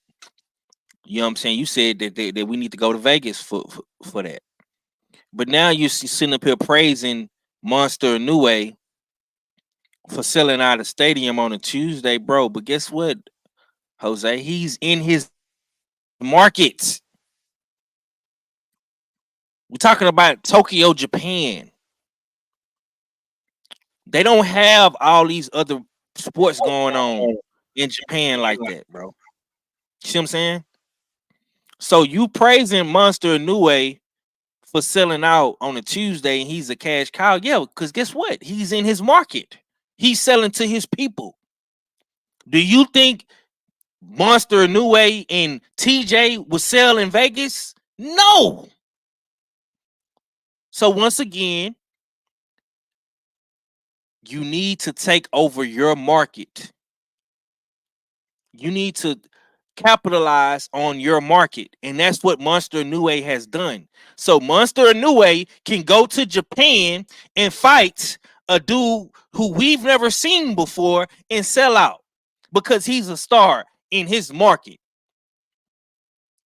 You know what I'm saying? You said that we need to go to Vegas for that. But now you're sitting up here praising Monster Inoue for selling out a stadium on a Tuesday, bro. But guess what, Jose? He's in his markets. We're talking about Tokyo, Japan. They don't have all these other sports going on in Japan like that, bro. You see what I'm saying? So you praising Monster Inoue for selling out on a Tuesday and he's a cash cow. Yeah, because guess what? He's in his market. He's selling to his people. Do you think Monster Inoue and TJ would sell in Vegas? No. So once again, you need to take over your market. You need to capitalize on your market, and that's what Monster Inoue has done. So Monster Inoue can go to Japan and fight a dude who we've never seen before and sell out because he's a star in his market.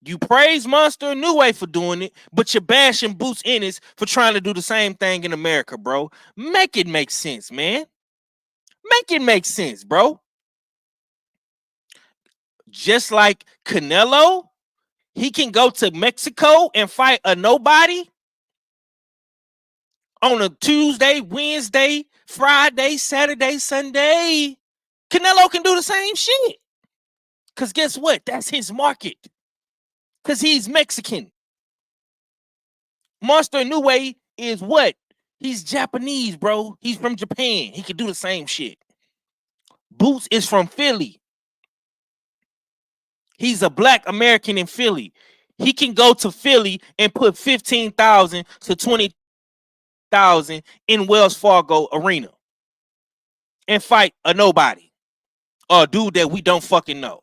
You praise Monster Inoue for doing it, but you're bashing Boots Ennis for trying to do the same thing in America, bro. Make it make sense, man. Make it make sense, bro. Just like Canelo, he can go to Mexico and fight a nobody on a Tuesday, Wednesday, Friday, Saturday, Sunday. Canelo can do the same shit. Because guess what? That's his market. Because he's Mexican. Monster Inoue is what? He's Japanese, bro. He's from Japan. He can do the same shit. Boots is from Philly. He's a black American in Philly. He can go to Philly and put 15,000 to 20,000 in Wells Fargo Arena and fight a nobody or a dude that we don't fucking know.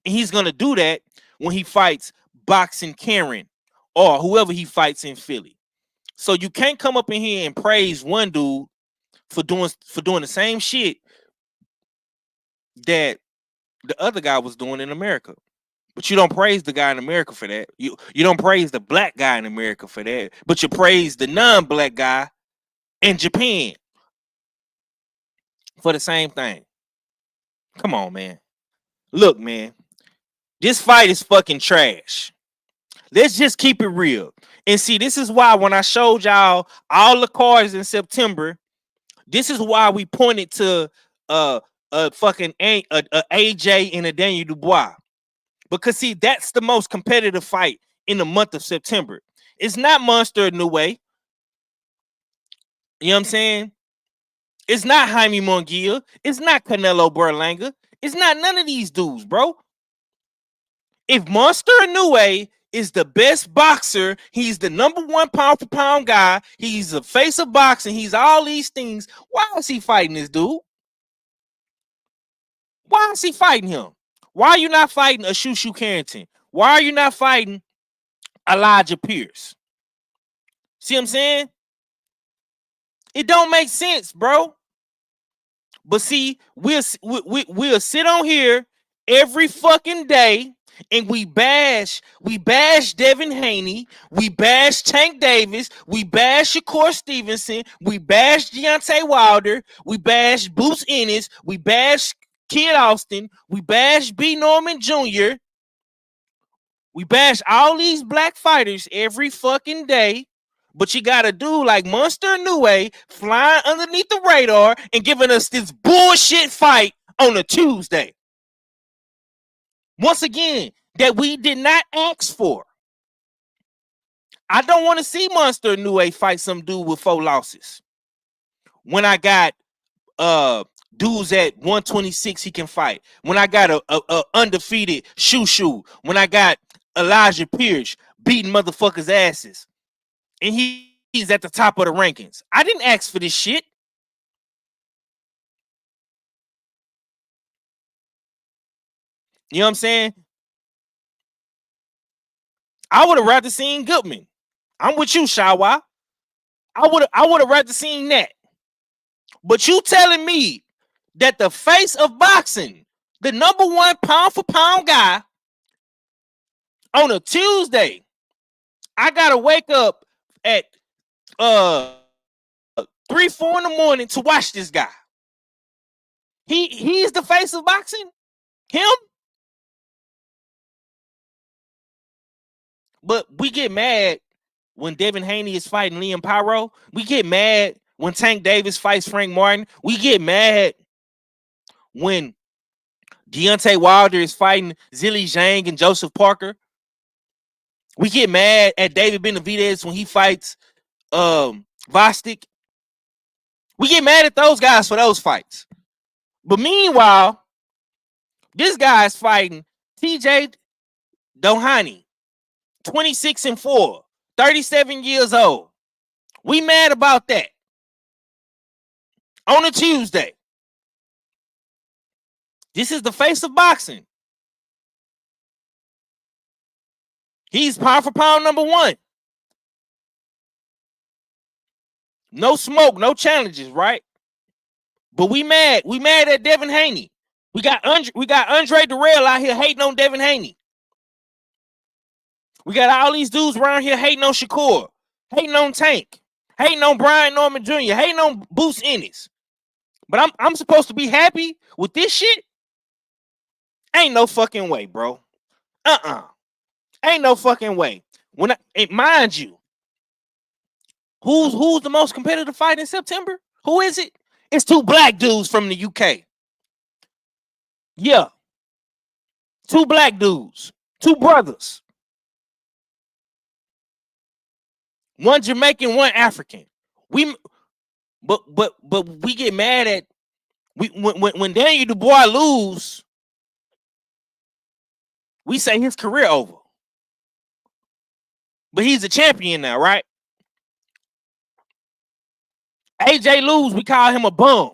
And he's gonna do that when he fights Boxing Karen or whoever he fights in Philly. So you can't come up in here and praise one dude for doing the same shit that the other guy was doing in America. But you don't praise the guy in America for that. You don't praise the black guy in America for that. But you praise the non-black guy in Japan for the same thing. Come on, man. Look, man. This fight is fucking trash. Let's just keep it real. And see, this is why when I showed y'all all the cards in September, this is why we pointed to fucking AJ and a Daniel Dubois. Because see, that's the most competitive fight in the month of September. It's not Monster Inoue. You know what I'm saying? It's not Jaime Munguia. It's not Canelo Berlanga. It's not none of these dudes, bro. If Monster Inoue is the best boxer, he's the number one pound for pound guy, he's the face of boxing, he's all these things, why is he fighting this dude? Why is he fighting him? Why are you not fighting a Shushu Carrington? Why are you not fighting Elijah Pierce? See what I'm saying? It don't make sense, bro. But see, we'll sit on here every fucking day and we bash Devin Haney, we bash Tank Davis, we bash Shakur Stevenson, we bash Deontay Wilder, we bash Boots Ennis, we bash Kid Austin, we bash B. Norman Jr., we bash all these black fighters every fucking day, but you got to do like Monster Inoue flying underneath the radar and giving us this bullshit fight on a Tuesday. Once again, that we did not ask for. I don't want to see Monster Inoue fight some dude with 4 losses. When I got dudes at 126 he can fight. When I got a undefeated Shushu. When I got Elijah Pierce beating motherfuckers' asses. And he's at the top of the rankings. I didn't ask for this shit. You know what I'm saying? I would have rather seen Goodman. I'm with you, Shawa. I would have rather seen that. But you telling me that the face of boxing, the number 1 pound for pound guy, on a Tuesday, I gotta wake up at 3, 4 in the morning to watch this guy. He's the face of boxing? Him? But we get mad when Devin Haney is fighting Liam Pyro. We get mad when Tank Davis fights Frank Martin. We get mad when Deontay Wilder is fighting Zhilei Zhang and Joseph Parker. We get mad at David Benavidez when he fights Vostik. We get mad at those guys for those fights. But meanwhile, this guy is fighting TJ Doheny, 26-4, 37 years old. We mad about that. On a Tuesday. This is the face of boxing. He's pound for pound number 1. No smoke, no challenges, right? But we mad. We mad at Devin Haney. We got Andre Durrell out here hating on Devin Haney. We got all these dudes around here hating on Shakur, hating on Tank, hating on Brian Norman Jr., hating on Boots Ennis. But I'm supposed to be happy with this shit? Ain't no fucking way, bro. Ain't no fucking way. Mind you, who's the most competitive fight in September? Who is it? It's 2 black dudes from the UK. Yeah. 2 black dudes. 2 brothers. 1 Jamaican, 1 African. But we get mad at when Daniel Dubois lose, we say his career over. But he's a champion now, right? AJ lose, we call him a bum.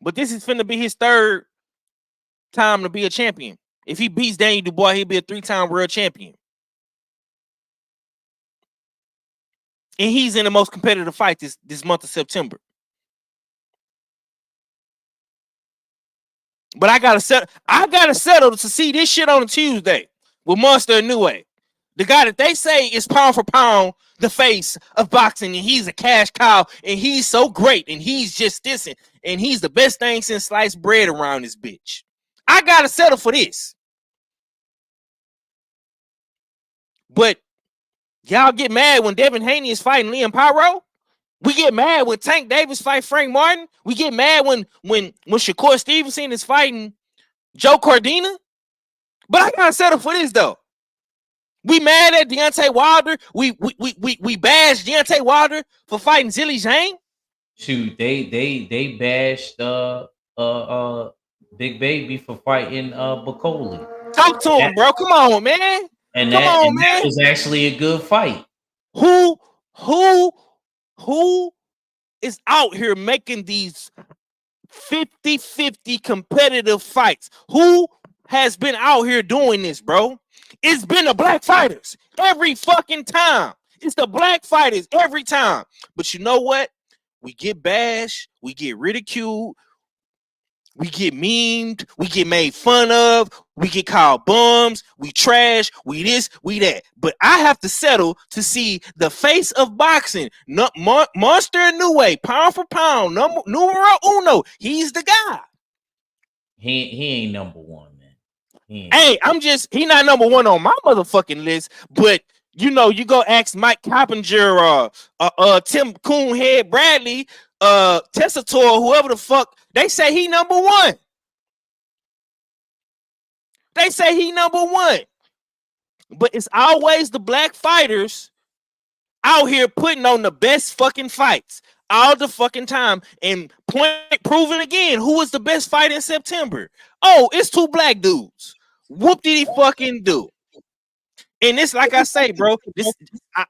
But this is finna be his 3rd time to be a champion. If he beats Daniel Dubois, he'll be a 3-time world champion. And he's in the most competitive fight this month of September. But I gotta settle to see this shit on a Tuesday with Monster Inoue. The guy that they say is pound for pound the face of boxing, and he's a cash cow, and he's so great, and he's just this, and he's the best thing since sliced bread around this bitch. I gotta settle for this. But y'all get mad when Devin Haney is fighting Liam Pyro. We get mad when Tank Davis fight Frank Martin. We get mad when Shakur Stevenson is fighting Joe Cordina. But I gotta settle for this though. We mad at Deontay Wilder. We bashed Deontay Wilder for fighting Zhilei Zhang. Shoot, they bashed Big Baby for fighting Bacoli. Talk to him, bro. Come on, man. And that was actually a good fight. Who is out here making these 50-50 competitive fights? Who has been out here doing this, bro? It's been the black fighters every fucking time. It's the black fighters every time. But you know what? We get bashed. We get ridiculed. We get memed. We get made fun of. We get called bums. We trash. We this. We that. But I have to settle to see the face of boxing. Monster Inoue, pound for pound, numero uno. He's the guy. He ain't number 1, man. Hey, he not number 1 on my motherfucking list. But you know, you go ask Mike Coppinger or Tim Coonhead Bradley. Tessator, whoever the fuck, they say he number one. They say he number one. But it's always the black fighters out here putting on the best fucking fights all the fucking time and proving again who was the best fight in September. Oh, it's two black dudes. Whoop did he fucking do? And it's like I say, bro,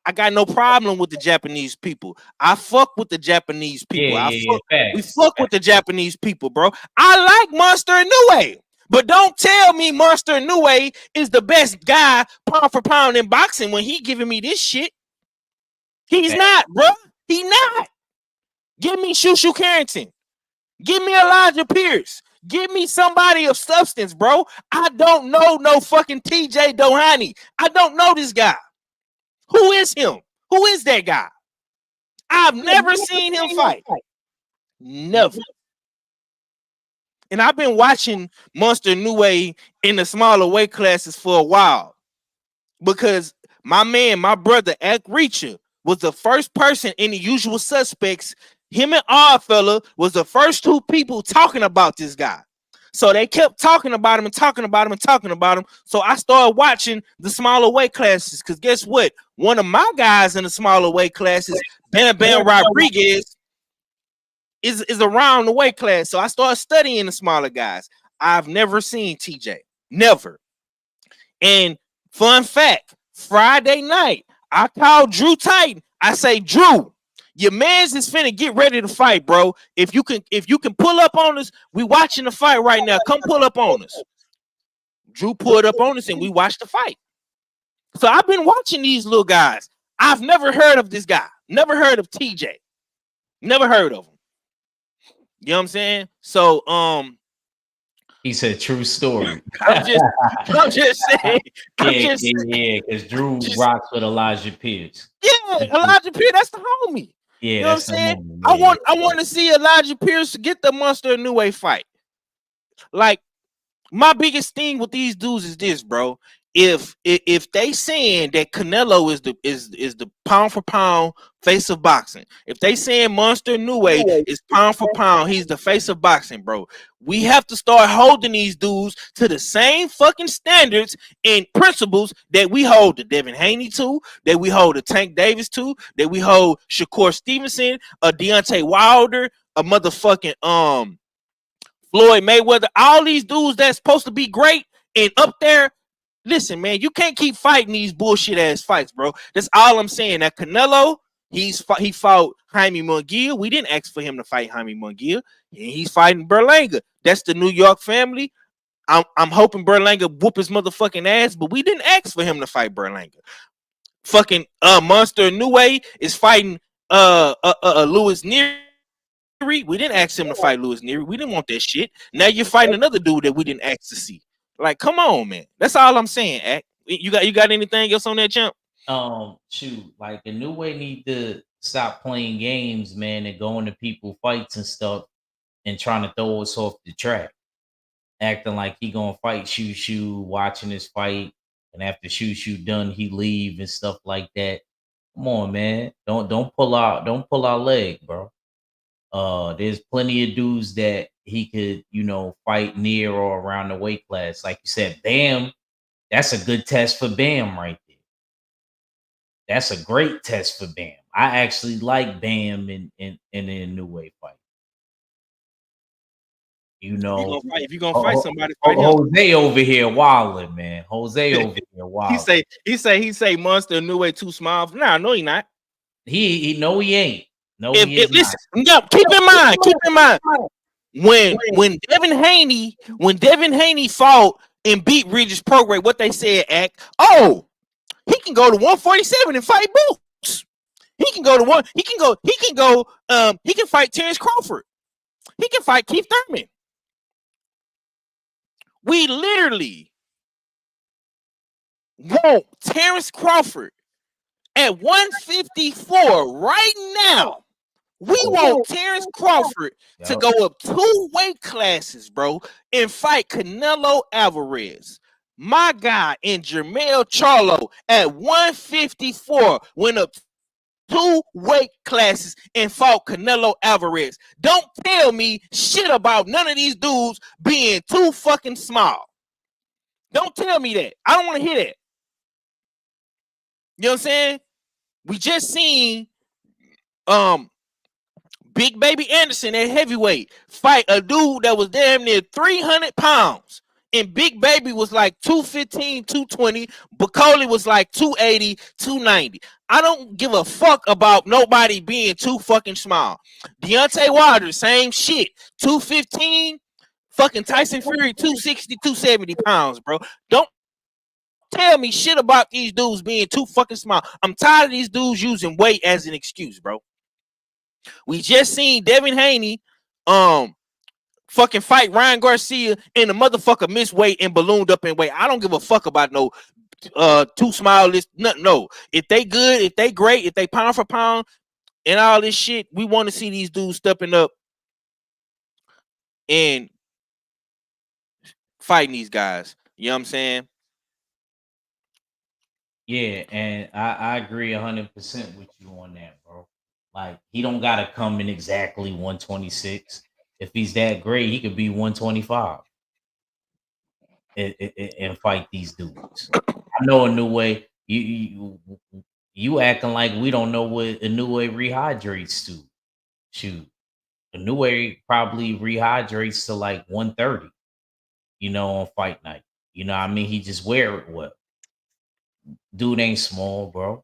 I got no problem with the Japanese people. I fuck with the Japanese people. We fuck with the Japanese people, bro. I like Monster Inoue, but don't tell me Monster Inoue is the best guy pound for pound in boxing when he giving me this shit. He's not, bro. He not. Give me Shushu Carrington. Give me Elijah Pierce. Give me somebody of substance, bro. I don't know no fucking TJ Doheny. I don't know this guy. Who is him? Who is that guy? I've never seen him fight. Never. And I've been watching Monster Inoue in the smaller weight classes for a while because my brother, Ak Reacher, was the first person in the Usual Suspects. Him and Oddfella was the first two people talking about this guy. So they kept talking about him and talking about him and talking about him. So I started watching the smaller weight classes because guess what? One of my guys in the smaller weight classes, Bam Bam Rodriguez, is around the weight class. So I started studying the smaller guys. I've never seen TJ. Never. And fun fact, Friday night, I called Drew Titan. I say, Drew, your man's is finna get ready to fight, bro. If you can pull up on us, we watching the fight right now. Come pull up on us. Drew pulled up on us and we watched the fight. So I've been watching these little guys. I've never heard of this guy. Never heard of TJ. Never heard of him. You know what I'm saying? So he said true story. I'm just saying. Yeah, because Drew rocks with Elijah Pierce. Yeah, Elijah Pierce, that's the homie. Yeah, you know what I'm saying? I want to see Elijah Pierce get the Monster Inoue fight. Like, my biggest thing with these dudes is this, bro. If they saying that Canelo is the pound for pound face of boxing, if they saying Monster Inoue is pound for pound, he's the face of boxing, bro. We have to start holding these dudes to the same fucking standards and principles that we hold to Devin Haney to, that we hold to Tank Davis to, that we hold Shakur Stevenson, a Deontay Wilder, a motherfucking Floyd Mayweather, all these dudes that's supposed to be great and up there. Listen, man, you can't keep fighting these bullshit ass fights, bro. That's all I'm saying. That Canelo, he fought Jaime Munguia. We didn't ask for him to fight Jaime Munguia. And he's fighting Berlanga. That's the New York family. I'm hoping Berlanga whoop his motherfucking ass, but we didn't ask for him to fight Berlanga. Fucking Monster Inoue is fighting Louis Neary. We didn't ask him to fight Louis Neary. We didn't want that shit. Now you're fighting another dude that we didn't ask to see. Like, come on, man. That's all I'm saying, Ak. You got anything else on that, champ? Shoot, like the new way need to stop playing games, man, and going to people fights and stuff and trying to throw us off the track. Acting like he gonna fight Shushu, watching his fight, and after Shushu done, he leave and stuff like that. Come on, man. Don't pull our leg, bro. There's plenty of dudes that he could, fight near or around the weight class. Like you said, Bam, that's a good test for Bam right there. That's a great test for Bam. I actually like Bam in a new way fight. If you're gonna fight somebody, fight him. Jose over here wilding, man. Jose over here wilding. He say Monster Inoue too small. Nah, no, he not. He ain't. No, listen, no, keep in mind. When Devin Haney fought and beat Regis Prograis, what they said, Act, he can go to 147 and fight Boots. He can fight Terrence Crawford. He can fight Keith Thurman. We literally want Terrence Crawford at 154 right now. We want Terrence Crawford to go up 2 weight classes, bro, and fight Canelo Alvarez. My guy in Jermell Charlo at 154 went up 2 weight classes and fought Canelo Alvarez. Don't tell me shit about none of these dudes being too fucking small. Don't tell me that. I don't want to hear that. You know what I'm saying? We just seen Big Baby Anderson at heavyweight fight a dude that was damn near 300 pounds. And Big Baby was like 215, 220. Bacoli was like 280, 290. I don't give a fuck about nobody being too fucking small. Deontay Wilder, same shit. 215. Fucking Tyson Fury, 260, 270 pounds, bro. Don't tell me shit about these dudes being too fucking small. I'm tired of these dudes using weight as an excuse, bro. We just seen Devin Haney fucking fight Ryan Garcia and the motherfucker missed weight and ballooned up in weight. I don't give a fuck about no too small list. No. If they good, if they great, if they pound for pound and all this shit, we want to see these dudes stepping up and fighting these guys. You know what I'm saying? Yeah, and I agree 100% with you on that, bro. Like, he don't gotta come in exactly 126. If he's that great, he could be 125 and fight these dudes. I know a new way. You acting like we don't know what a new way rehydrates to. Shoot, a new way probably rehydrates to like 130. On fight night. You know what I mean? He just wear it well. Dude ain't small, bro.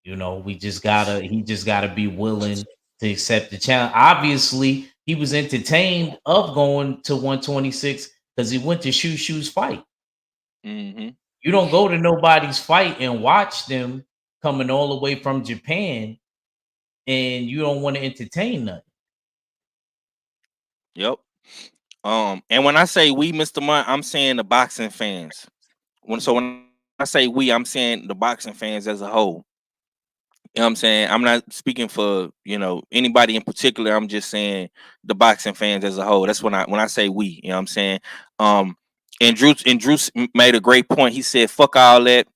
He just gotta be willing to accept the challenge. Obviously, he was entertained of going to 126 because he went to Shoe's fight. Mm-hmm. You don't go to nobody's fight and watch them coming all the way from Japan, and you don't want to entertain nothing. Yep. And when I say we, Mr. Munt, I'm saying the boxing fans. When I say we, I'm saying the boxing fans as a whole. You know what I'm saying? I'm not speaking for, anybody in particular. I'm just saying the boxing fans as a whole. That's when I say we, you know what I'm saying? And Drew made a great point. He said, fuck all that.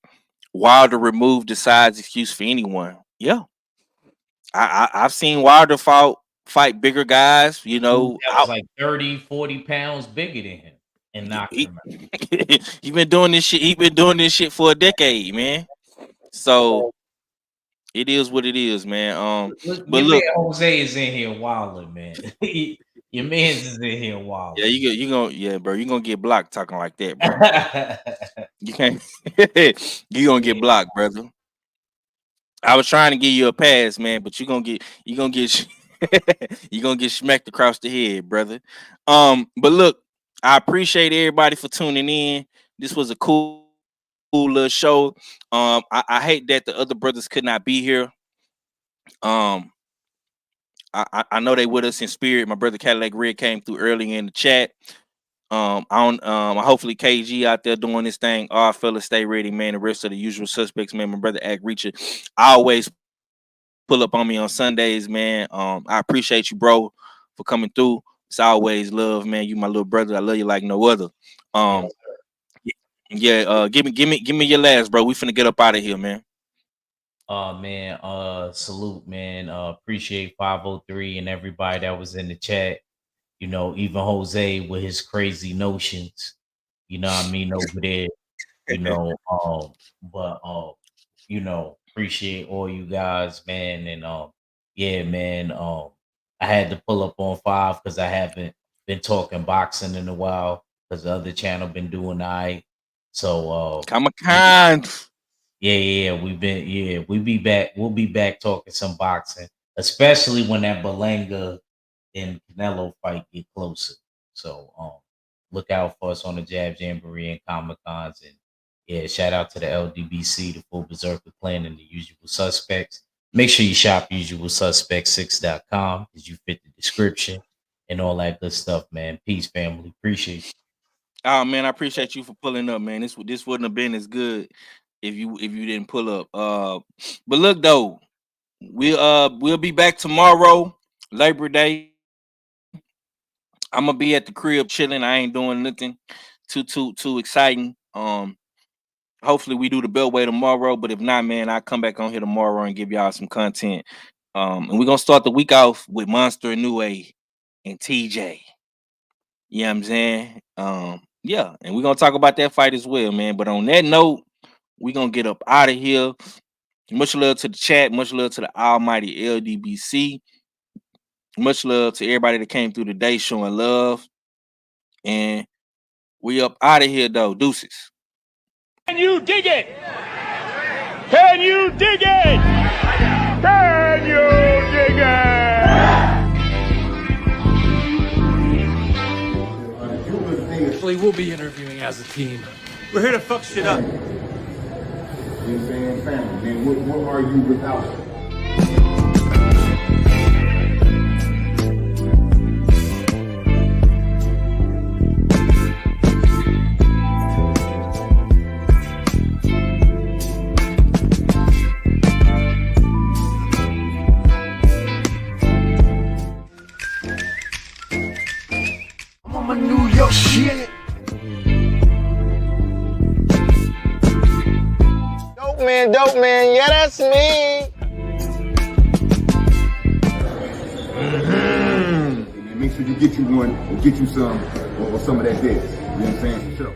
Wilder removed the size excuse for anyone. Yeah. I've seen Wilder fight bigger guys, Dude that was like 30, 40 pounds bigger than him and knocked him out. He been doing this shit. He been doing this shit for a decade, man. So it is what it is, man. But Your look, man Jose is in here wilding, man. Your man's is in here wilding. yeah, you gonna bro. You gonna get blocked talking like that, bro. You can't. You gonna get blocked, brother. I was trying to give you a pass, man, but you gonna get you gonna get smacked across the head, brother. But look, I appreciate everybody for tuning in. This was a cool little show. I hate that the other brothers could not be here. I know they with us in spirit. My brother Cadillac Red came through early in the chat. Hopefully KG out there doing this thing. All fellas, stay ready, man. The rest of the usual suspects, man. My brother Act Reacher, I always pull up on me on Sundays, man. I appreciate you, bro, for coming through. It's always love, man. You my little brother. I love you like no other. Give me your last, bro. We finna get up out of here, man. Man, salute, man. Appreciate 503 and everybody that was in the chat. Even Jose with his crazy notions. You know what I mean over there. Appreciate all you guys, man. And yeah, man. I had to pull up on 5 because I haven't been talking boxing in a while because the other channel been doing So come on. Yeah, we'll be back. We'll be back talking some boxing, especially when that Belanga and Canelo fight get closer. So look out for us on the Jab Jamboree and Comic Cons. And yeah, shout out to the LDBC, the Full Berserker Clan, and the Usual Suspects. Make sure you shop usualsuspects6.com because you fit the description and all that good stuff, man. Peace, family. Appreciate you. Oh man, I appreciate you for pulling up, man. This wouldn't have been as good if you didn't pull up. But look though, we'll be back tomorrow, Labor Day. I'm gonna be at the crib chilling. I ain't doing nothing too exciting. hopefully we do the Beltway tomorrow. But if not, man, I'll come back on here tomorrow and give y'all some content. And we're gonna start the week off with Monster and New and TJ. You know what I'm saying? Yeah, and we're gonna talk about that fight as well, man. But on that note, we're gonna get up out of here. Much love to the chat, much love to the almighty LDBC. Much love to everybody that came through today showing love. And we up out of here though. Deuces. Can you dig it? Can you dig it? Can you dig it? Hopefully we'll be interviewing as a team. We're here to fuck shit up. You know what I'm saying? Family, man, what are you without? I'm on my New York shit. Dope man, yeah, that's me. Make sure you get you one or get you some or some of that this. You know what I'm saying? Sure.